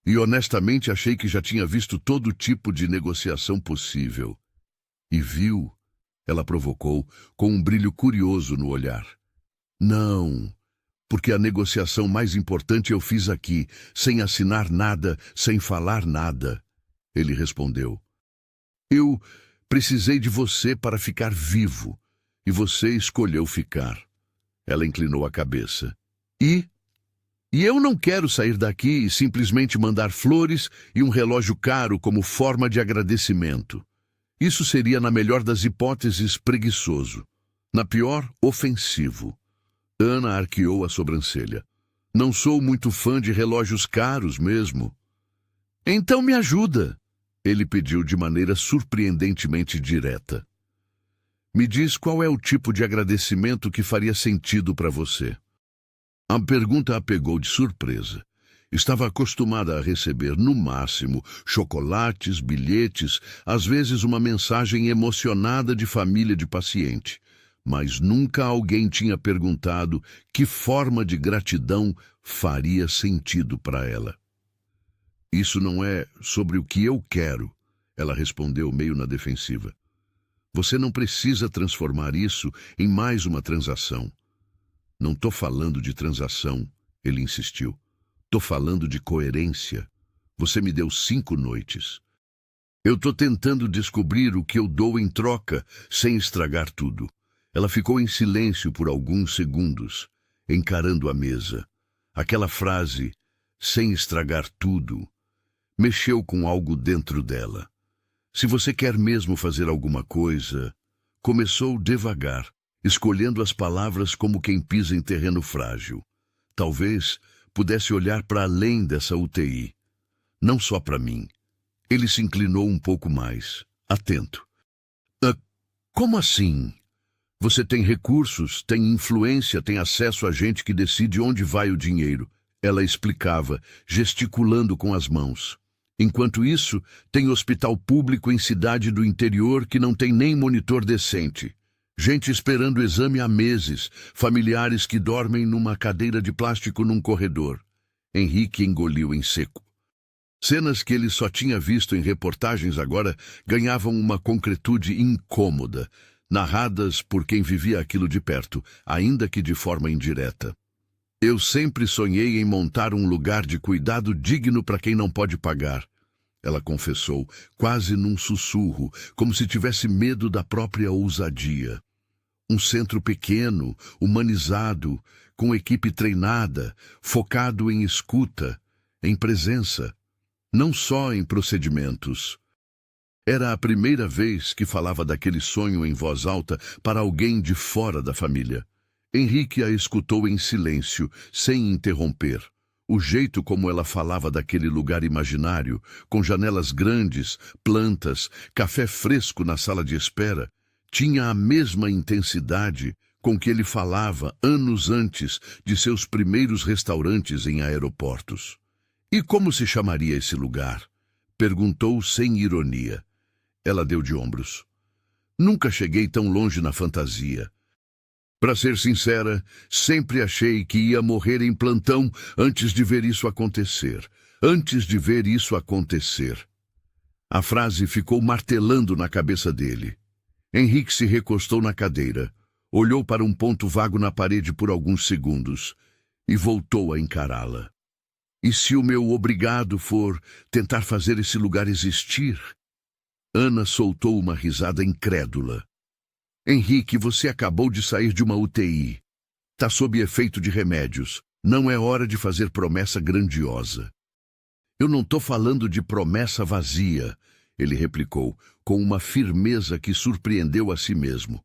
E honestamente achei que já tinha visto todo tipo de negociação possível. E viu Ela provocou, com um brilho curioso no olhar. Não, porque a negociação mais importante eu fiz aqui, sem assinar nada, sem falar nada. Ele respondeu. Eu precisei de você para ficar vivo, e você escolheu ficar. Ela inclinou a cabeça. E eu não quero sair daqui e simplesmente mandar flores e um relógio caro como forma de agradecimento. Isso seria, na melhor das hipóteses, preguiçoso. Na pior, ofensivo. Ana arqueou a sobrancelha. Não sou muito fã de relógios caros mesmo. Então me ajuda, ele pediu de maneira surpreendentemente direta. Me diz qual é o tipo de agradecimento que faria sentido para você. A pergunta a pegou de surpresa. Estava acostumada a receber, no máximo, chocolates, bilhetes, às vezes uma mensagem emocionada de família de paciente. Mas nunca alguém tinha perguntado que forma de gratidão faria sentido para ela. Isso não é sobre o que eu quero, ela respondeu meio na defensiva. Você não precisa transformar isso em mais uma transação. Não estou falando de transação, ele insistiu. Estou falando de coerência. Você me deu 5 noites. Eu estou tentando descobrir o que eu dou em troca, sem estragar tudo. Ela ficou em silêncio por alguns segundos, encarando a mesa. Aquela frase, sem estragar tudo, mexeu com algo dentro dela. Se você quer mesmo fazer alguma coisa, começou devagar, escolhendo as palavras como quem pisa em terreno frágil. Talvez pudesse olhar para além dessa UTI, não só para mim. Ele se inclinou um pouco mais, atento. Como assim? Você tem recursos, tem influência, tem acesso a gente que decide onde vai o dinheiro. Ela explicava, gesticulando com as mãos. Enquanto isso, tem hospital público em cidade do interior que não tem nem monitor decente. Gente esperando exame há meses, familiares que dormem numa cadeira de plástico num corredor. Henrique engoliu em seco. Cenas que ele só tinha visto em reportagens agora ganhavam uma concretude incômoda, narradas por quem vivia aquilo de perto, ainda que de forma indireta. Eu sempre sonhei em montar um lugar de cuidado digno para quem não pode pagar. Ela confessou, quase num sussurro, como se tivesse medo da própria ousadia. Um centro pequeno, humanizado, com equipe treinada, focado em escuta, em presença, não só em procedimentos. Era a primeira vez que falava daquele sonho em voz alta para alguém de fora da família. Henrique a escutou em silêncio, sem interromper. O jeito como ela falava daquele lugar imaginário, com janelas grandes, plantas, café fresco na sala de espera, tinha a mesma intensidade com que ele falava anos antes de seus primeiros restaurantes em aeroportos. E como se chamaria esse lugar? Perguntou sem ironia. Ela deu de ombros. Nunca cheguei tão longe na fantasia. Para ser sincera, sempre achei que ia morrer em plantão antes de ver isso acontecer. Antes de ver isso acontecer. A frase ficou martelando na cabeça dele. Henrique se recostou na cadeira, olhou para um ponto vago na parede por alguns segundos e voltou a encará-la. E se o meu obrigado for tentar fazer esse lugar existir? Ana soltou uma risada incrédula. Henrique, você acabou de sair de uma UTI. Tá sob efeito de remédios. Não é hora de fazer promessa grandiosa. Eu não tô falando de promessa vazia, ele replicou, com uma firmeza que surpreendeu a si mesmo.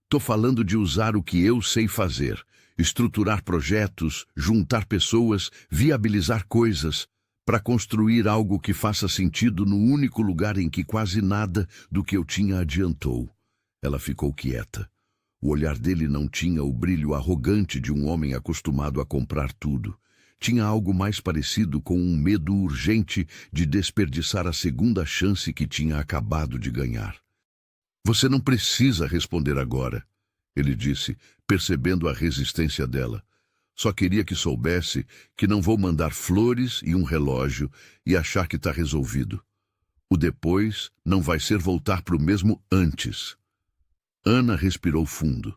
Tô falando de usar o que eu sei fazer, estruturar projetos, juntar pessoas, viabilizar coisas, para construir algo que faça sentido no único lugar em que quase nada do que eu tinha adiantou. Ela ficou quieta. O olhar dele não tinha o brilho arrogante de um homem acostumado a comprar tudo. Tinha algo mais parecido com um medo urgente de desperdiçar a segunda chance que tinha acabado de ganhar. Você não precisa responder agora, ele disse, percebendo a resistência dela. Só queria que soubesse que não vou mandar flores e um relógio e achar que está resolvido. O depois não vai ser voltar para o mesmo antes. Ana respirou fundo.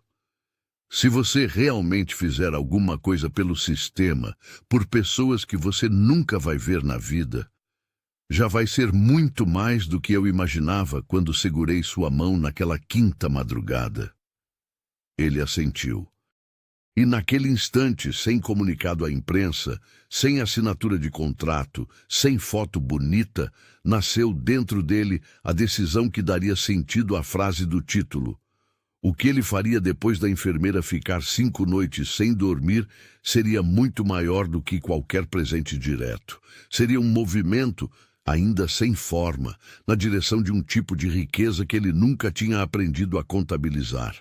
Se você realmente fizer alguma coisa pelo sistema, por pessoas que você nunca vai ver na vida, já vai ser muito mais do que eu imaginava quando segurei sua mão naquela quinta madrugada. Ele assentiu. E naquele instante, sem comunicado à imprensa, sem assinatura de contrato, sem foto bonita, nasceu dentro dele a decisão que daria sentido à frase do título. O que ele faria depois da enfermeira ficar 5 noites sem dormir seria muito maior do que qualquer presente direto. Seria um movimento, ainda sem forma, na direção de um tipo de riqueza que ele nunca tinha aprendido a contabilizar.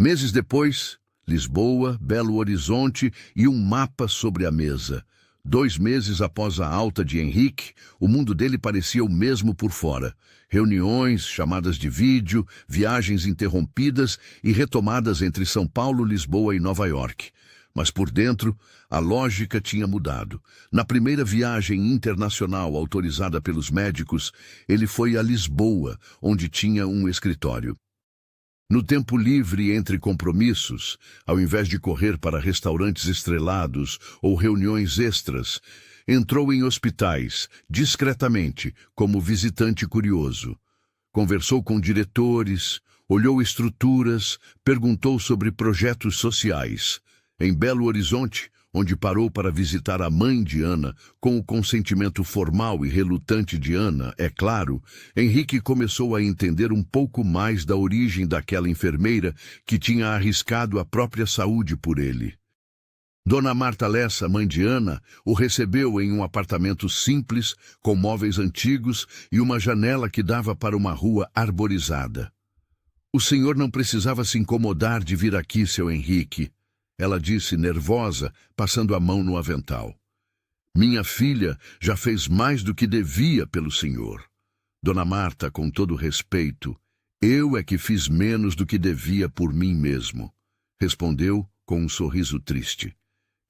Meses depois, Lisboa, Belo Horizonte e um mapa sobre a mesa. 2 meses após a alta de Henrique, o mundo dele parecia o mesmo por fora. Reuniões, chamadas de vídeo, viagens interrompidas e retomadas entre São Paulo, Lisboa e Nova York. Mas por dentro, a lógica tinha mudado. Na primeira viagem internacional autorizada pelos médicos, ele foi a Lisboa, onde tinha um escritório. No tempo livre entre compromissos, ao invés de correr para restaurantes estrelados ou reuniões extras, entrou em hospitais, discretamente, como visitante curioso. Conversou com diretores, olhou estruturas, perguntou sobre projetos sociais. Em Belo Horizonte, onde parou para visitar a mãe de Ana, com o consentimento formal e relutante de Ana, é claro, Henrique começou a entender um pouco mais da origem daquela enfermeira que tinha arriscado a própria saúde por ele. Dona Marta Lessa, mãe de Ana, o recebeu em um apartamento simples, com móveis antigos e uma janela que dava para uma rua arborizada. "O senhor não precisava se incomodar de vir aqui, seu Henrique", ela disse, nervosa, passando a mão no avental. "Minha filha já fez mais do que devia pelo senhor." Dona Marta, com todo respeito, "Eu é que fiz menos do que devia por mim mesmo", respondeu com um sorriso triste.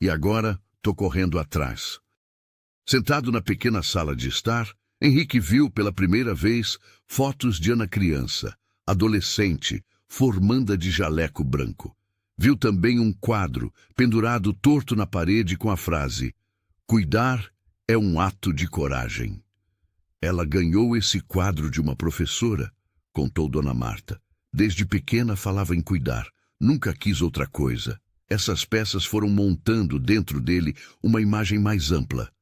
"E agora tô correndo atrás." Sentado na pequena sala de estar, Henrique viu pela primeira vez fotos de Ana criança, adolescente, formanda de jaleco branco. Viu também um quadro pendurado torto na parede com a frase: "Cuidar é um ato de coragem." "Ela ganhou esse quadro de uma professora", contou Dona Marta. "Desde pequena falava em cuidar, nunca quis outra coisa. Essas peças foram montando dentro dele uma imagem mais ampla.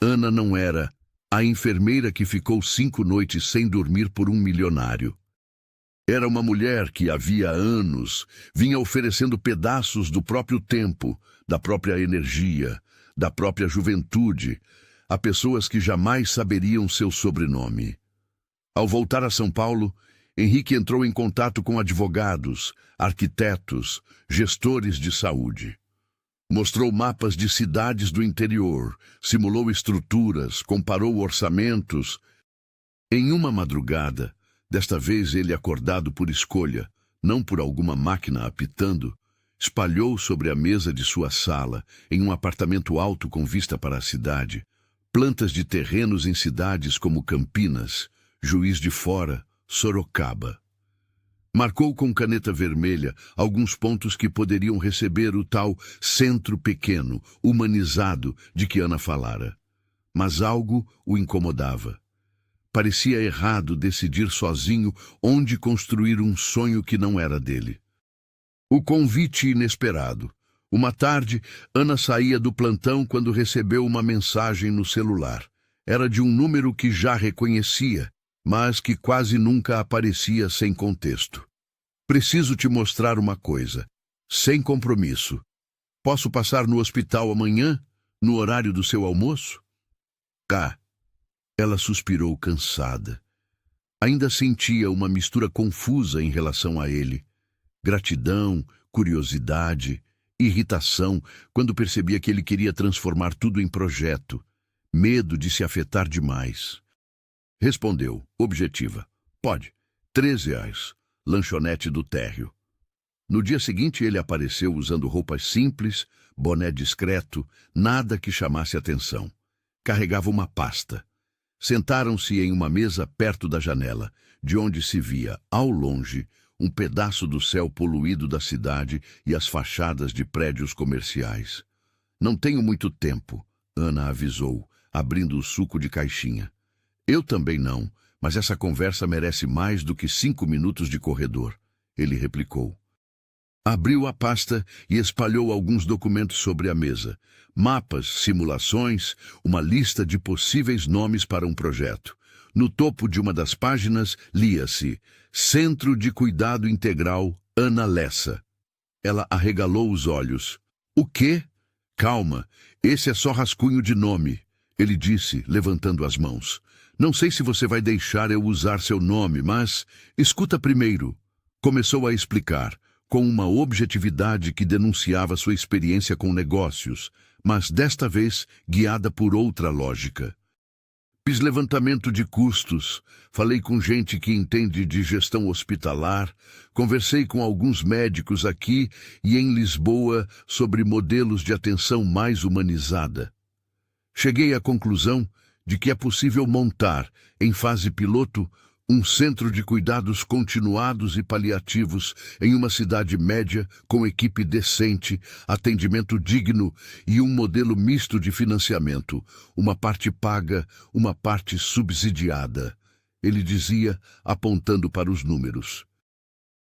Ana não era a enfermeira que ficou 5 noites sem dormir por um milionário. Era uma mulher que havia anos vinha oferecendo pedaços do próprio tempo, da própria energia, da própria juventude, a pessoas que jamais saberiam seu sobrenome." Ao voltar a São Paulo, Henrique entrou em contato com advogados, arquitetos, gestores de saúde. Mostrou mapas de cidades do interior, simulou estruturas, comparou orçamentos. Em uma madrugada, desta vez ele acordado por escolha, não por alguma máquina apitando, espalhou sobre a mesa de sua sala, em um apartamento alto com vista para a cidade, plantas de terrenos em cidades como Campinas, Juiz de Fora, Sorocaba. Marcou com caneta vermelha alguns pontos que poderiam receber o tal centro pequeno, humanizado, de que Ana falara. Mas algo o incomodava. Parecia errado decidir sozinho onde construir um sonho que não era dele. O convite inesperado. Uma tarde, Ana saía do plantão quando recebeu uma mensagem no celular. Era de um número que já reconhecia, mas que quase nunca aparecia sem contexto. "Preciso te mostrar uma coisa. Sem compromisso. Posso passar no hospital amanhã, no horário do seu almoço?" "Cá." Ela suspirou cansada. Ainda sentia uma mistura confusa em relação a ele. Gratidão, curiosidade, irritação, quando percebia que ele queria transformar tudo em projeto. Medo de se afetar demais. Respondeu, objetiva: "Pode. R$ 3. Lanchonete do térreo." No dia seguinte ele apareceu usando roupas simples, boné discreto, nada que chamasse atenção. Carregava uma pasta. Sentaram-se em uma mesa perto da janela, de onde se via, ao longe, um pedaço do céu poluído da cidade e as fachadas de prédios comerciais. Não tenho muito tempo, Ana avisou, abrindo o suco de caixinha. Eu também não, mas essa conversa merece mais do que 5 minutos de corredor, ele replicou. Abriu a pasta e espalhou alguns documentos sobre a mesa. Mapas, simulações, uma lista de possíveis nomes para um projeto. No topo de uma das páginas, lia-se Centro de Cuidado Integral Ana Lessa. Ela arregalou os olhos. O quê? Calma, esse é só rascunho de nome, ele disse, levantando as mãos. Não sei se você vai deixar eu usar seu nome, mas escuta primeiro. Começou a explicar, com uma objetividade que denunciava sua experiência com negócios, mas desta vez guiada por outra lógica. Fiz levantamento de custos, falei com gente que entende de gestão hospitalar, conversei com alguns médicos aqui e em Lisboa sobre modelos de atenção mais humanizada. Cheguei à conclusão de que é possível montar, em fase piloto, um centro de cuidados continuados e paliativos em uma cidade média com equipe decente, atendimento digno e um modelo misto de financiamento, uma parte paga, uma parte subsidiada. Ele dizia, apontando para os números.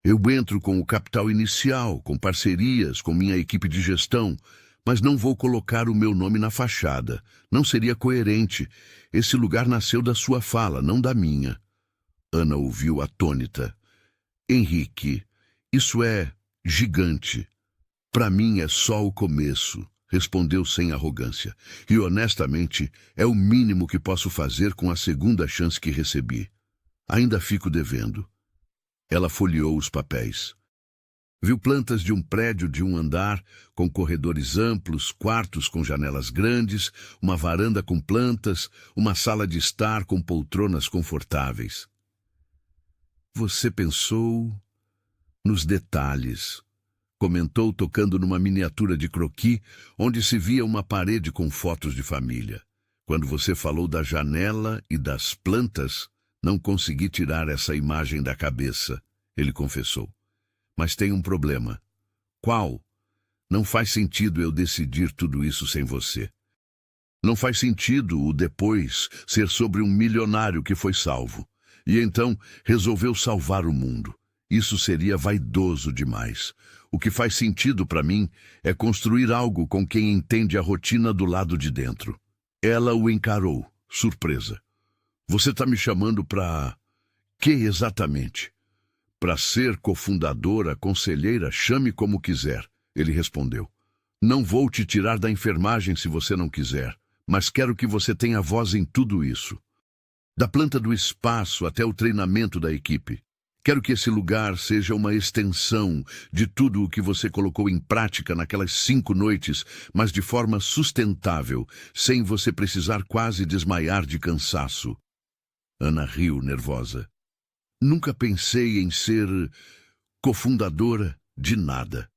Eu entro com o capital inicial, com parcerias, com minha equipe de gestão, mas não vou colocar o meu nome na fachada. Não seria coerente. Esse lugar nasceu da sua fala, não da minha. Ana ouviu atônita. Henrique, isso é gigante. Para mim é só o começo, respondeu sem arrogância. E honestamente, é o mínimo que posso fazer com a segunda chance que recebi. Ainda fico devendo. Ela folheou os papéis. Viu plantas de um prédio de um andar, com corredores amplos, quartos com janelas grandes, uma varanda com plantas, uma sala de estar com poltronas confortáveis. Você pensou nos detalhes, comentou tocando numa miniatura de croquis, onde se via uma parede com fotos de família. Quando você falou da janela e das plantas, não consegui tirar essa imagem da cabeça, ele confessou. Mas tem um problema. Qual? Não faz sentido eu decidir tudo isso sem você. Não faz sentido o depois ser sobre um milionário que foi salvo. E então resolveu salvar o mundo. Isso seria vaidoso demais. O que faz sentido para mim é construir algo com quem entende a rotina do lado de dentro. Ela o encarou, surpresa. Você está me chamando para... Que exatamente? Para ser cofundadora, conselheira, chame como quiser, ele respondeu. Não vou te tirar da enfermagem se você não quiser, mas quero que você tenha voz em tudo isso. Da planta do espaço até o treinamento da equipe. Quero que esse lugar seja uma extensão de tudo o que você colocou em prática naquelas 5 noites, mas de forma sustentável, sem você precisar quase desmaiar de cansaço. Ana riu, nervosa. Nunca pensei em ser cofundadora de nada.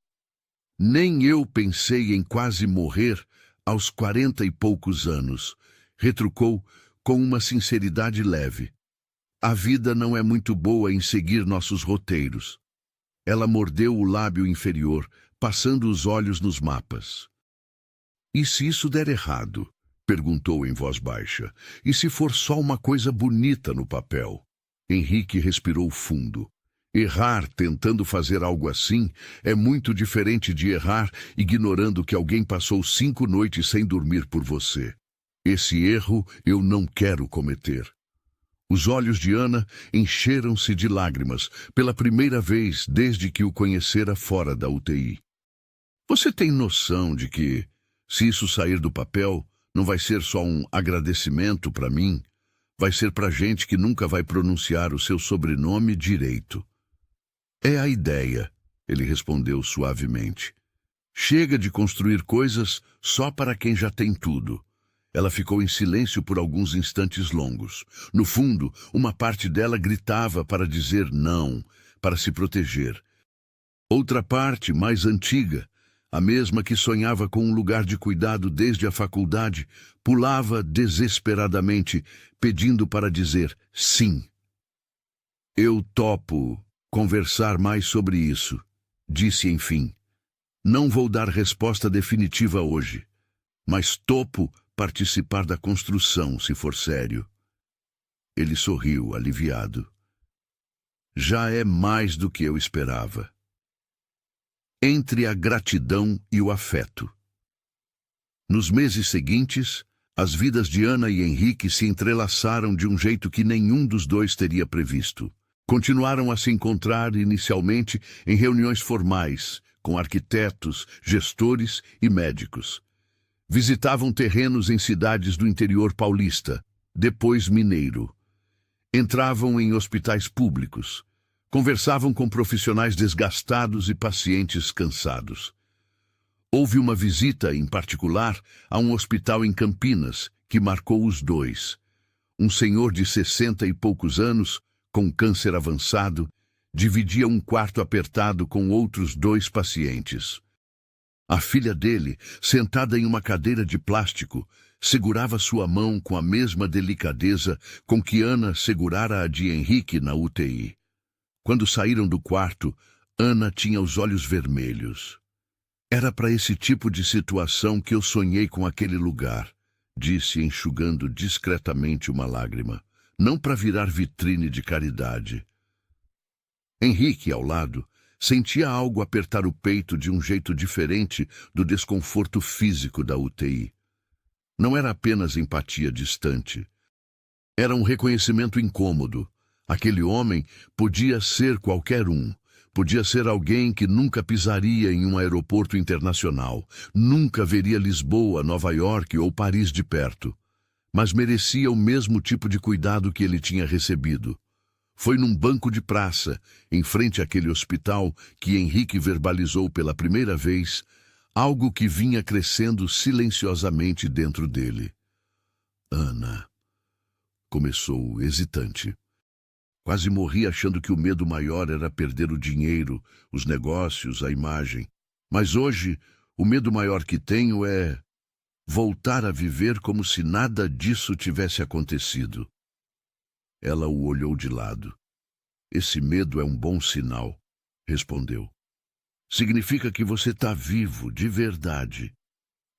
Nem eu pensei em quase morrer aos 40 e poucos anos, retrucou com uma sinceridade leve. A vida não é muito boa em seguir nossos roteiros. Ela mordeu o lábio inferior, passando os olhos nos mapas. E se isso der errado? Perguntou em voz baixa. E se for só uma coisa bonita no papel? Henrique respirou fundo. Errar tentando fazer algo assim é muito diferente de errar ignorando que alguém passou 5 noites sem dormir por você. Esse erro eu não quero cometer. Os olhos de Ana encheram-se de lágrimas, pela primeira vez desde que o conhecera fora da UTI. Você tem noção de que, se isso sair do papel, não vai ser só um agradecimento para mim, vai ser para gente que nunca vai pronunciar o seu sobrenome direito. É a ideia, ele respondeu suavemente. Chega de construir coisas só para quem já tem tudo. Ela ficou em silêncio por alguns instantes longos. No fundo, uma parte dela gritava para dizer não, para se proteger. Outra parte, mais antiga, a mesma que sonhava com um lugar de cuidado desde a faculdade, pulava desesperadamente, pedindo para dizer sim. Eu topo, Conversar mais sobre isso, disse enfim. Não vou dar resposta definitiva hoje, mas topo participar da construção, se for sério. Ele sorriu, aliviado. Já é mais do que eu esperava. Entre a gratidão e o afeto. Nos meses seguintes, as vidas de Ana e Henrique se entrelaçaram de um jeito que nenhum dos dois teria previsto. Continuaram a se encontrar inicialmente em reuniões formais, com arquitetos, gestores e médicos. Visitavam terrenos em cidades do interior paulista, depois mineiro. Entravam em hospitais públicos. Conversavam com profissionais desgastados e pacientes cansados. Houve uma visita, em particular, a um hospital em Campinas, que marcou os dois. Um senhor de 60 e poucos anos, com câncer avançado, dividia um quarto apertado com outros 2 pacientes. A filha dele, sentada em uma cadeira de plástico, segurava sua mão com a mesma delicadeza com que Ana segurara a de Henrique na UTI. Quando saíram do quarto, Ana tinha os olhos vermelhos. Era para esse tipo de situação que eu sonhei com aquele lugar, disse, enxugando discretamente uma lágrima. Não para virar vitrine de caridade. Henrique, ao lado, sentia algo apertar o peito de um jeito diferente do desconforto físico da UTI. Não era apenas empatia distante. Era um reconhecimento incômodo. Aquele homem podia ser qualquer um. Podia ser alguém que nunca pisaria em um aeroporto internacional, nunca veria Lisboa, Nova York ou Paris de perto. Mas merecia o mesmo tipo de cuidado que ele tinha recebido. Foi num banco de praça, em frente àquele hospital, que Henrique verbalizou pela primeira vez algo que vinha crescendo silenciosamente dentro dele. Ana, começou hesitante. Quase morri achando que o medo maior era perder o dinheiro, os negócios, a imagem. Mas hoje, o medo maior que tenho é voltar a viver como se nada disso tivesse acontecido. Ela o olhou de lado. Esse medo é um bom sinal, respondeu. Significa que você está vivo, de verdade.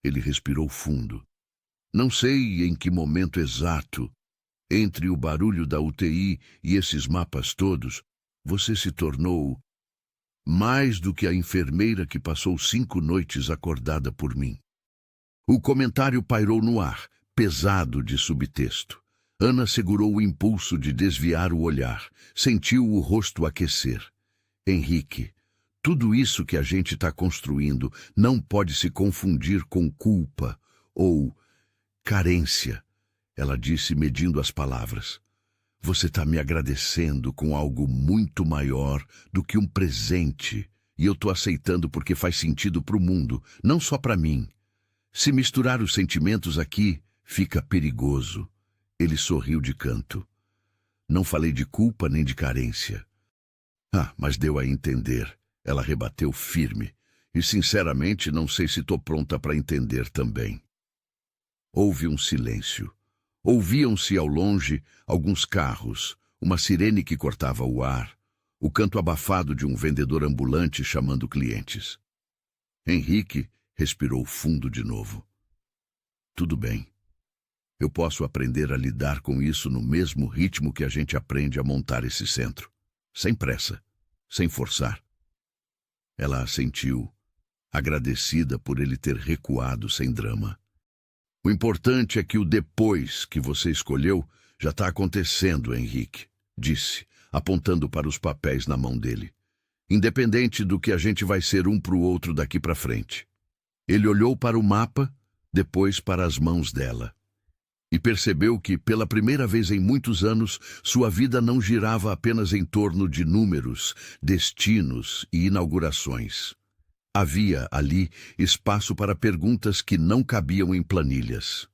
Ele respirou fundo. Não sei em que momento exato, entre o barulho da UTI e esses mapas todos, você se tornou mais do que a enfermeira que passou 5 noites acordada por mim. O comentário pairou no ar, pesado de subtexto. Ana segurou o impulso de desviar o olhar, sentiu o rosto aquecer. Henrique, tudo isso que a gente está construindo não pode se confundir com culpa ou carência. Ela disse, medindo as palavras. Você está me agradecendo com algo muito maior do que um presente, e eu estou aceitando porque faz sentido para o mundo, não só para mim. Se misturar os sentimentos aqui, fica perigoso. Ele sorriu de canto. Não falei de culpa nem de carência. Mas deu a entender. Ela rebateu firme. E, sinceramente, não sei se estou pronta para entender também. Houve um silêncio. Ouviam-se ao longe alguns carros, uma sirene que cortava o ar, o canto abafado de um vendedor ambulante chamando clientes. Henrique respirou fundo de novo. Tudo bem. Eu posso aprender a lidar com isso no mesmo ritmo que a gente aprende a montar esse centro. Sem pressa, sem forçar. Ela assentiu, agradecida por ele ter recuado sem drama. O importante é que o depois que você escolheu já está acontecendo, Henrique, disse, apontando para os papéis na mão dele. Independente do que a gente vai ser um para o outro daqui para frente. Ele olhou para o mapa, depois para as mãos dela. E percebeu que, pela primeira vez em muitos anos, sua vida não girava apenas em torno de números, destinos e inaugurações. Havia, ali, espaço para perguntas que não cabiam em planilhas.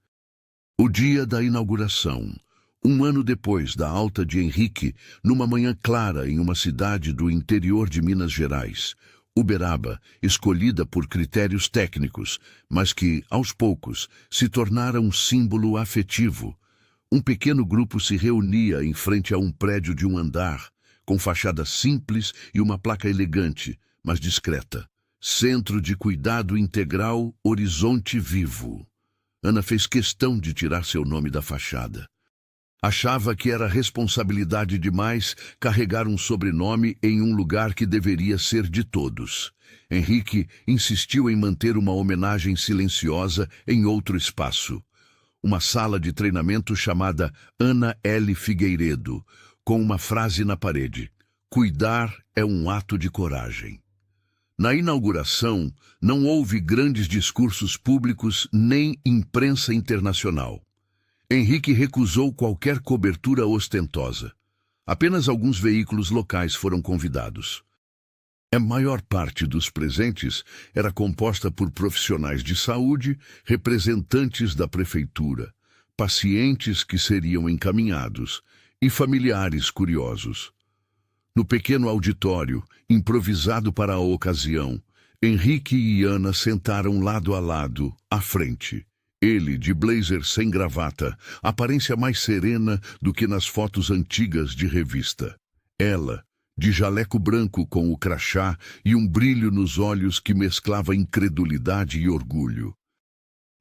O dia da inauguração, 1 ano depois da alta de Henrique, numa manhã clara em uma cidade do interior de Minas Gerais, Uberaba, escolhida por critérios técnicos, mas que, aos poucos, se tornara um símbolo afetivo. Um pequeno grupo se reunia em frente a um prédio de um andar, com fachada simples e uma placa elegante, mas discreta. Centro de Cuidado Integral Horizonte Vivo. Ana fez questão de tirar seu nome da fachada. Achava que era responsabilidade demais carregar um sobrenome em um lugar que deveria ser de todos. Henrique insistiu em manter uma homenagem silenciosa em outro espaço. Uma sala de treinamento chamada Ana L. Figueiredo, com uma frase na parede: "Cuidar é um ato de coragem". Na inauguração, não houve grandes discursos públicos nem imprensa internacional. Henrique recusou qualquer cobertura ostentosa. Apenas alguns veículos locais foram convidados. A maior parte dos presentes era composta por profissionais de saúde, representantes da prefeitura, pacientes que seriam encaminhados e familiares curiosos. No pequeno auditório, improvisado para a ocasião, Henrique e Ana sentaram lado a lado, à frente. Ele, de blazer sem gravata, aparência mais serena do que nas fotos antigas de revista. Ela, de jaleco branco com o crachá e um brilho nos olhos que mesclava incredulidade e orgulho.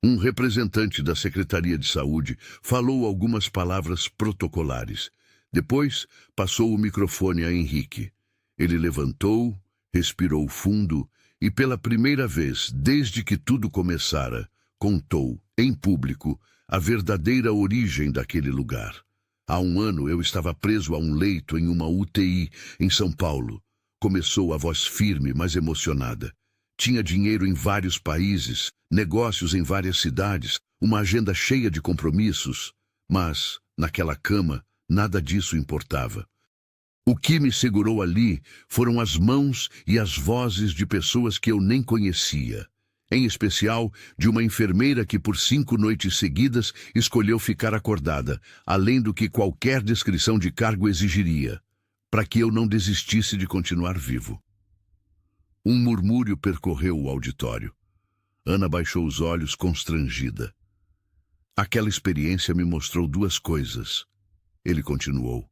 Um representante da Secretaria de Saúde falou algumas palavras protocolares. Depois, passou o microfone a Henrique. Ele levantou, respirou fundo e, pela primeira vez desde que tudo começara, contou, em público, a verdadeira origem daquele lugar. Há um ano eu estava preso a um leito em uma UTI em São Paulo. Começou a voz firme, mas emocionada. Tinha dinheiro em vários países, negócios em várias cidades, uma agenda cheia de compromissos. Mas, naquela cama, nada disso importava. O que me segurou ali foram as mãos e as vozes de pessoas que eu nem conhecia. Em especial, de uma enfermeira que por 5 noites seguidas escolheu ficar acordada, além do que qualquer descrição de cargo exigiria, para que eu não desistisse de continuar vivo. Um murmúrio percorreu o auditório. Ana baixou os olhos constrangida. Aquela experiência me mostrou 2 coisas. Ele continuou.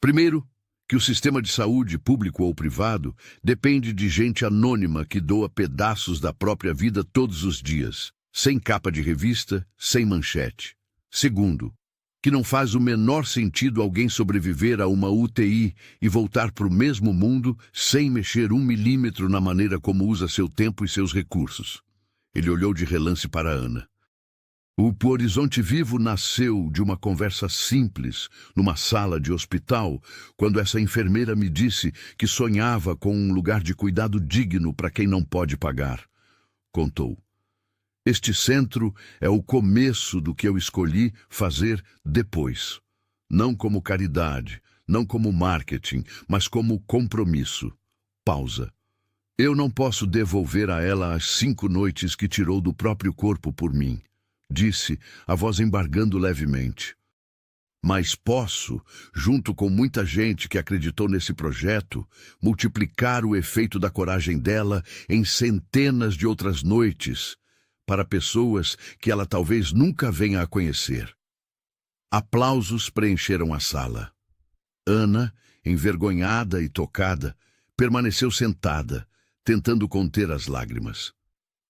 Primeiro, que o sistema de saúde, público ou privado, depende de gente anônima que doa pedaços da própria vida todos os dias, sem capa de revista, sem manchete. Segundo, que não faz o menor sentido alguém sobreviver a uma UTI e voltar para o mesmo mundo sem mexer 1 milímetro na maneira como usa seu tempo e seus recursos. Ele olhou de relance para Ana. O Horizonte Vivo nasceu de uma conversa simples, numa sala de hospital, quando essa enfermeira me disse que sonhava com um lugar de cuidado digno para quem não pode pagar. Contou. Este centro é o começo do que eu escolhi fazer depois. Não como caridade, não como marketing, mas como compromisso. Pausa. Eu não posso devolver a ela as 5 noites que tirou do próprio corpo por mim. Disse, a voz embargando levemente. Mas posso, junto com muita gente que acreditou nesse projeto, multiplicar o efeito da coragem dela em centenas de outras noites, para pessoas que ela talvez nunca venha a conhecer. Aplausos preencheram a sala. Ana, envergonhada e tocada, permaneceu sentada, tentando conter as lágrimas.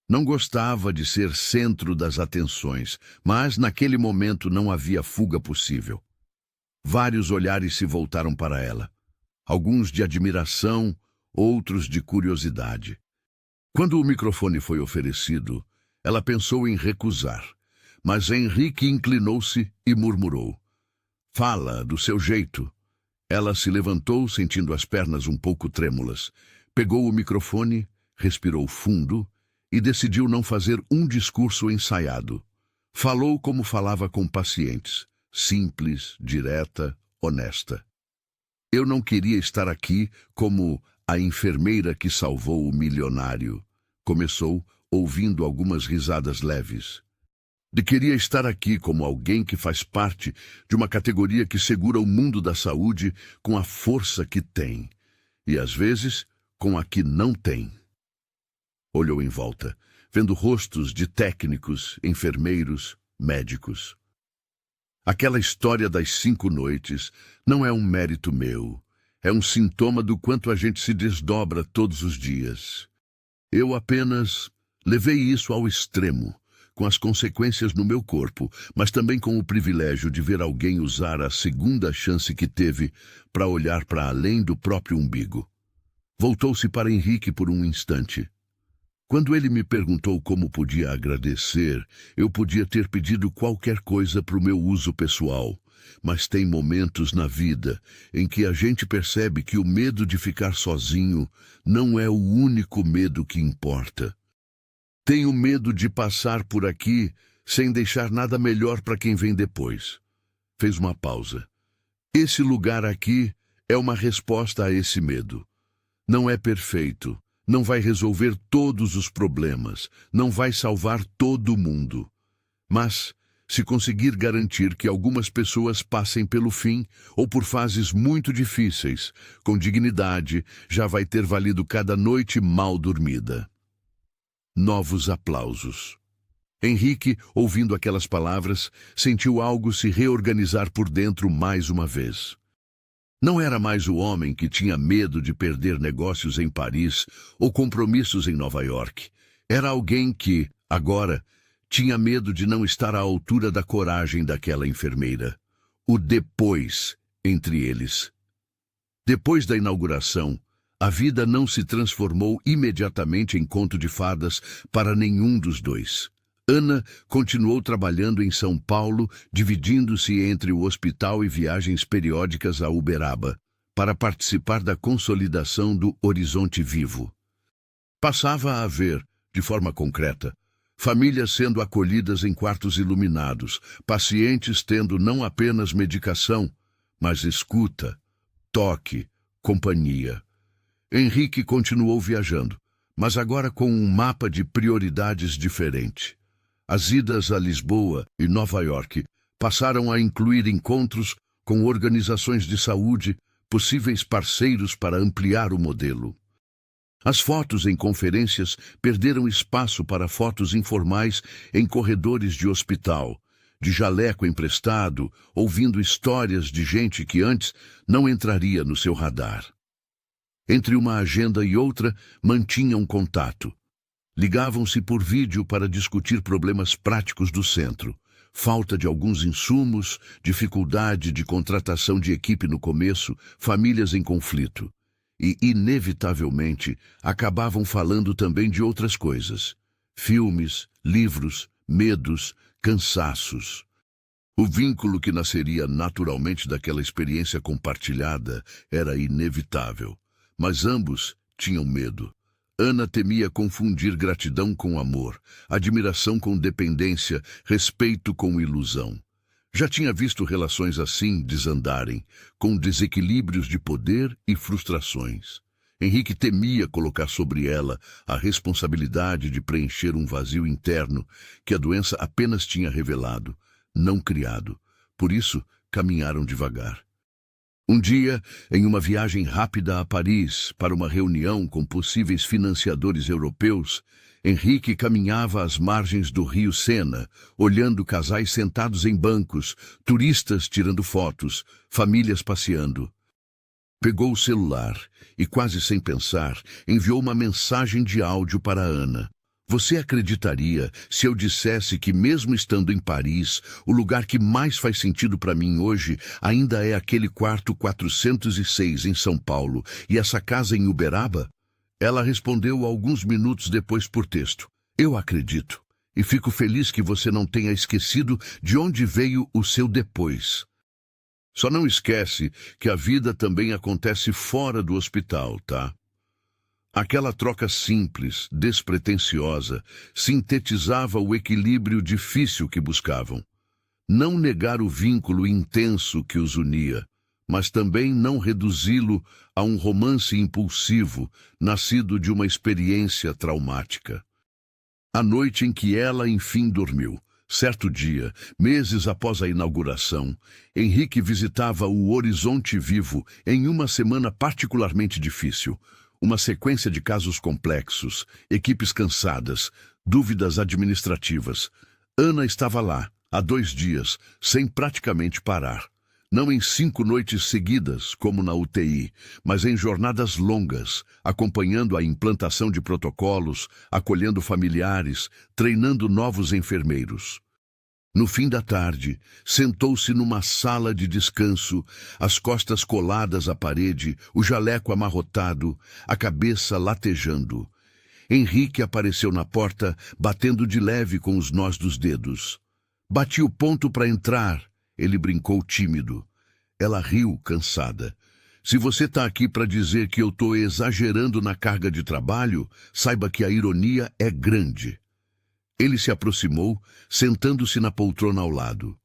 Não gostava de ser centro das atenções, mas naquele momento não havia fuga possível. Vários olhares se voltaram para ela, alguns de admiração, outros de curiosidade. Quando o microfone foi oferecido, ela pensou em recusar, mas Henrique inclinou-se e murmurou. Fala, do seu jeito. Ela se levantou, sentindo as pernas um pouco trêmulas, pegou o microfone, respirou fundo e decidiu não fazer um discurso ensaiado. Falou como falava com pacientes, simples, direta, honesta. Eu não queria estar aqui como a enfermeira que salvou o milionário. Começou, ouvindo algumas risadas leves. Queria estar aqui como alguém que faz parte de uma categoria que segura o mundo da saúde com a força que tem, e às vezes com a que não tem. Olhou em volta, vendo rostos de técnicos, enfermeiros, médicos. Aquela história das 5 noites não é um mérito meu. É um sintoma do quanto a gente se desdobra todos os dias. Eu apenas levei isso ao extremo, com as consequências no meu corpo, mas também com o privilégio de ver alguém usar a segunda chance que teve para olhar para além do próprio umbigo. Voltou-se para Henrique por um instante. Quando ele me perguntou como podia agradecer, eu podia ter pedido qualquer coisa para o meu uso pessoal, mas tem momentos na vida em que a gente percebe que o medo de ficar sozinho não é o único medo que importa. Tenho medo de passar por aqui sem deixar nada melhor para quem vem depois. Fez uma pausa. Esse lugar aqui é uma resposta a esse medo. Não é perfeito, não vai resolver todos os problemas, não vai salvar todo mundo. Mas, se conseguir garantir que algumas pessoas passem pelo fim ou por fases muito difíceis, com dignidade, já vai ter valido cada noite mal dormida. Novos aplausos. Henrique, ouvindo aquelas palavras, sentiu algo se reorganizar por dentro mais uma vez. Não era mais o homem que tinha medo de perder negócios em Paris ou compromissos em Nova York. Era alguém que, agora, tinha medo de não estar à altura da coragem daquela enfermeira. O depois entre eles. Depois da inauguração, a vida não se transformou imediatamente em conto de fadas para nenhum dos dois. Ana continuou trabalhando em São Paulo, dividindo-se entre o hospital e viagens periódicas a Uberaba, para participar da consolidação do Horizonte Vivo. Passava a ver, de forma concreta, famílias sendo acolhidas em quartos iluminados, pacientes tendo não apenas medicação, mas escuta, toque, companhia. Henrique continuou viajando, mas agora com um mapa de prioridades diferente. As idas a Lisboa e Nova York passaram a incluir encontros com organizações de saúde, possíveis parceiros para ampliar o modelo. As fotos em conferências perderam espaço para fotos informais em corredores de hospital, de jaleco emprestado, ouvindo histórias de gente que antes não entraria no seu radar. Entre uma agenda e outra, mantinham contato. Ligavam-se por vídeo para discutir problemas práticos do centro. Falta de alguns insumos, dificuldade de contratação de equipe no começo, famílias em conflito. E, inevitavelmente, acabavam falando também de outras coisas. Filmes, livros, medos, cansaços. O vínculo que nasceria naturalmente daquela experiência compartilhada era inevitável. Mas ambos tinham medo. Ana temia confundir gratidão com amor, admiração com dependência, respeito com ilusão. Já tinha visto relações assim desandarem, com desequilíbrios de poder e frustrações. Henrique temia colocar sobre ela a responsabilidade de preencher um vazio interno que a doença apenas tinha revelado, não criado. Por isso, caminharam devagar. Um dia, em uma viagem rápida a Paris para uma reunião com possíveis financiadores europeus, Henrique caminhava às margens do rio Sena, olhando casais sentados em bancos, turistas tirando fotos, famílias passeando. Pegou o celular e, quase sem pensar, enviou uma mensagem de áudio para Ana. Você acreditaria se eu dissesse que, mesmo estando em Paris, o lugar que mais faz sentido para mim hoje ainda é aquele quarto 406 em São Paulo e essa casa em Uberaba? Ela respondeu alguns minutos depois por texto. Eu acredito, e fico feliz que você não tenha esquecido de onde veio o seu depois. Só não esquece que a vida também acontece fora do hospital, tá? Aquela troca simples, despretensiosa, sintetizava o equilíbrio difícil que buscavam. Não negar o vínculo intenso que os unia, mas também não reduzi-lo a um romance impulsivo, nascido de uma experiência traumática. A noite em que ela enfim dormiu, certo dia, meses após a inauguração, Henrique visitava o Horizonte Vivo em uma semana particularmente difícil. Uma sequência de casos complexos, equipes cansadas, dúvidas administrativas. Ana estava lá, há 2 dias, sem praticamente parar. Não em 5 noites seguidas, como na UTI, mas em jornadas longas, acompanhando a implantação de protocolos, acolhendo familiares, treinando novos enfermeiros. No fim da tarde, sentou-se numa sala de descanso, as costas coladas à parede, o jaleco amarrotado, a cabeça latejando. Henrique apareceu na porta, batendo de leve com os nós dos dedos. Bati o ponto para entrar, ele brincou tímido. Ela riu, cansada. Se você está aqui para dizer que eu estou exagerando na carga de trabalho, saiba que a ironia é grande. Ele se aproximou, sentando-se na poltrona ao lado.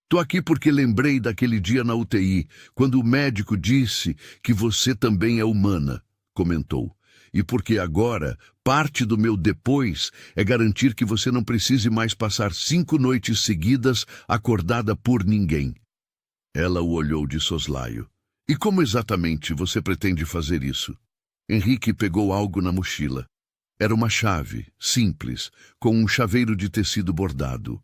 Tô aqui porque lembrei daquele dia na UTI, quando o médico disse que você também é humana, comentou. E porque agora, parte do meu depois é garantir que você não precise mais passar 5 noites seguidas acordada por ninguém. Ela o olhou de soslaio. E como exatamente você pretende fazer isso? Henrique pegou algo na mochila. Era uma chave, simples, com um chaveiro de tecido bordado.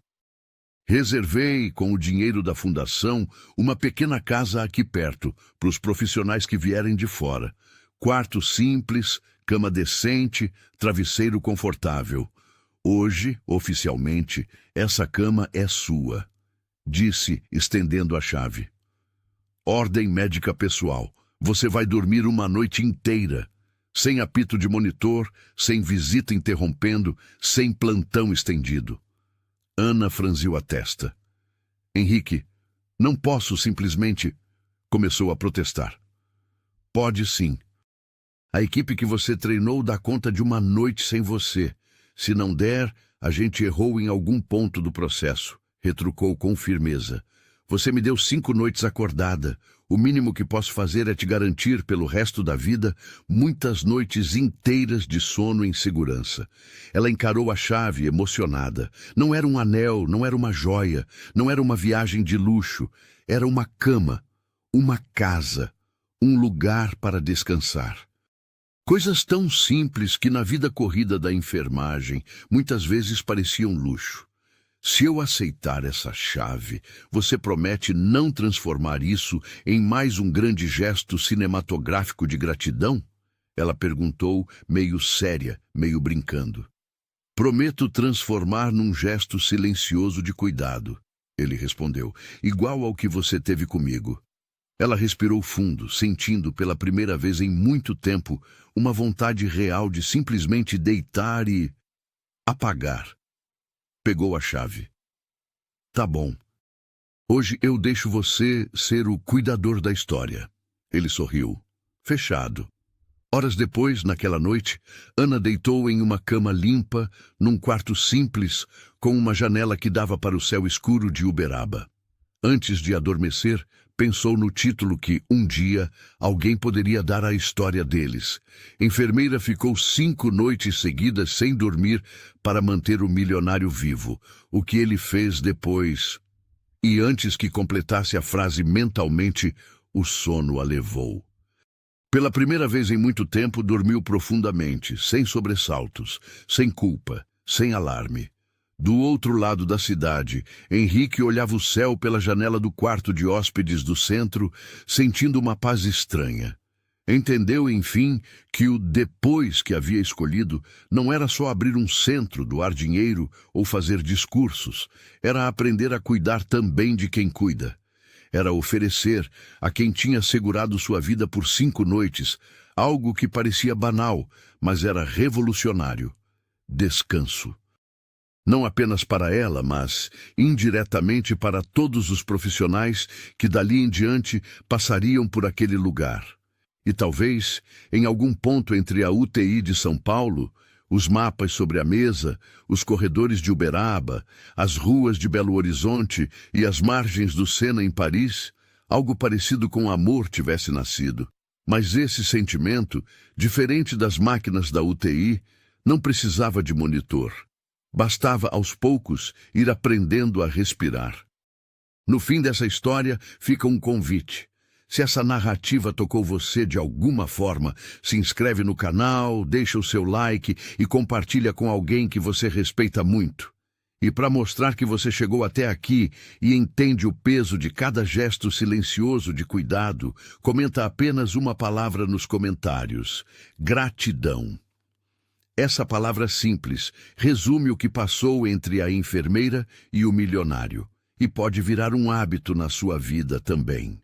Reservei, com o dinheiro da fundação, uma pequena casa aqui perto, para os profissionais que vierem de fora. Quarto simples, cama decente, travesseiro confortável. Hoje, oficialmente, essa cama é sua, disse, estendendo a chave. Ordem médica pessoal. Você vai dormir uma noite inteira. Sem apito de monitor, sem visita interrompendo, sem plantão estendido. Ana franziu a testa. Henrique, não posso simplesmente... Começou a protestar. Pode sim. A equipe que você treinou dá conta de uma noite sem você. Se não der, a gente errou em algum ponto do processo, retrucou com firmeza. Você me deu 5 noites acordada. O mínimo que posso fazer é te garantir, pelo resto da vida, muitas noites inteiras de sono em segurança. Ela encarou a chave, emocionada. Não era um anel, não era uma joia, não era uma viagem de luxo. Era uma cama, uma casa, um lugar para descansar. Coisas tão simples que na vida corrida da enfermagem muitas vezes pareciam luxo. Se eu aceitar essa chave, você promete não transformar isso em mais um grande gesto cinematográfico de gratidão? Ela perguntou, meio séria, meio brincando. Prometo transformar num gesto silencioso de cuidado, ele respondeu, igual ao que você teve comigo. Ela respirou fundo, sentindo pela primeira vez em muito tempo uma vontade real de simplesmente deitar e apagar. Pegou a chave. Tá bom. Hoje eu deixo você ser o cuidador da história. Ele sorriu. Fechado. Horas depois, naquela noite, Ana deitou em uma cama limpa, num quarto simples, com uma janela que dava para o céu escuro de Uberaba. Antes de adormecer, pensou no título que, um dia, alguém poderia dar à história deles. Enfermeira ficou 5 noites seguidas sem dormir para manter o milionário vivo. O que ele fez depois? E antes que completasse a frase mentalmente, o sono a levou. Pela primeira vez em muito tempo, dormiu profundamente, sem sobressaltos, sem culpa, sem alarme. Do outro lado da cidade, Henrique olhava o céu pela janela do quarto de hóspedes do centro, sentindo uma paz estranha. Entendeu, enfim, que o depois que havia escolhido não era só abrir um centro, doar dinheiro ou fazer discursos. Era aprender a cuidar também de quem cuida. Era oferecer a quem tinha segurado sua vida por 5 noites, algo que parecia banal, mas era revolucionário. Descanso. Não apenas para ela, mas, indiretamente, para todos os profissionais que dali em diante passariam por aquele lugar. E talvez, em algum ponto entre a UTI de São Paulo, os mapas sobre a mesa, os corredores de Uberaba, as ruas de Belo Horizonte e as margens do Sena em Paris, algo parecido com amor tivesse nascido. Mas esse sentimento, diferente das máquinas da UTI, não precisava de monitor. Bastava, aos poucos, ir aprendendo a respirar. No fim dessa história, fica um convite. Se essa narrativa tocou você de alguma forma, se inscreve no canal, deixa o seu like e compartilha com alguém que você respeita muito. E para mostrar que você chegou até aqui e entende o peso de cada gesto silencioso de cuidado, comenta apenas uma palavra nos comentários: gratidão. Essa palavra simples resume o que passou entre a enfermeira e o milionário, e pode virar um hábito na sua vida também.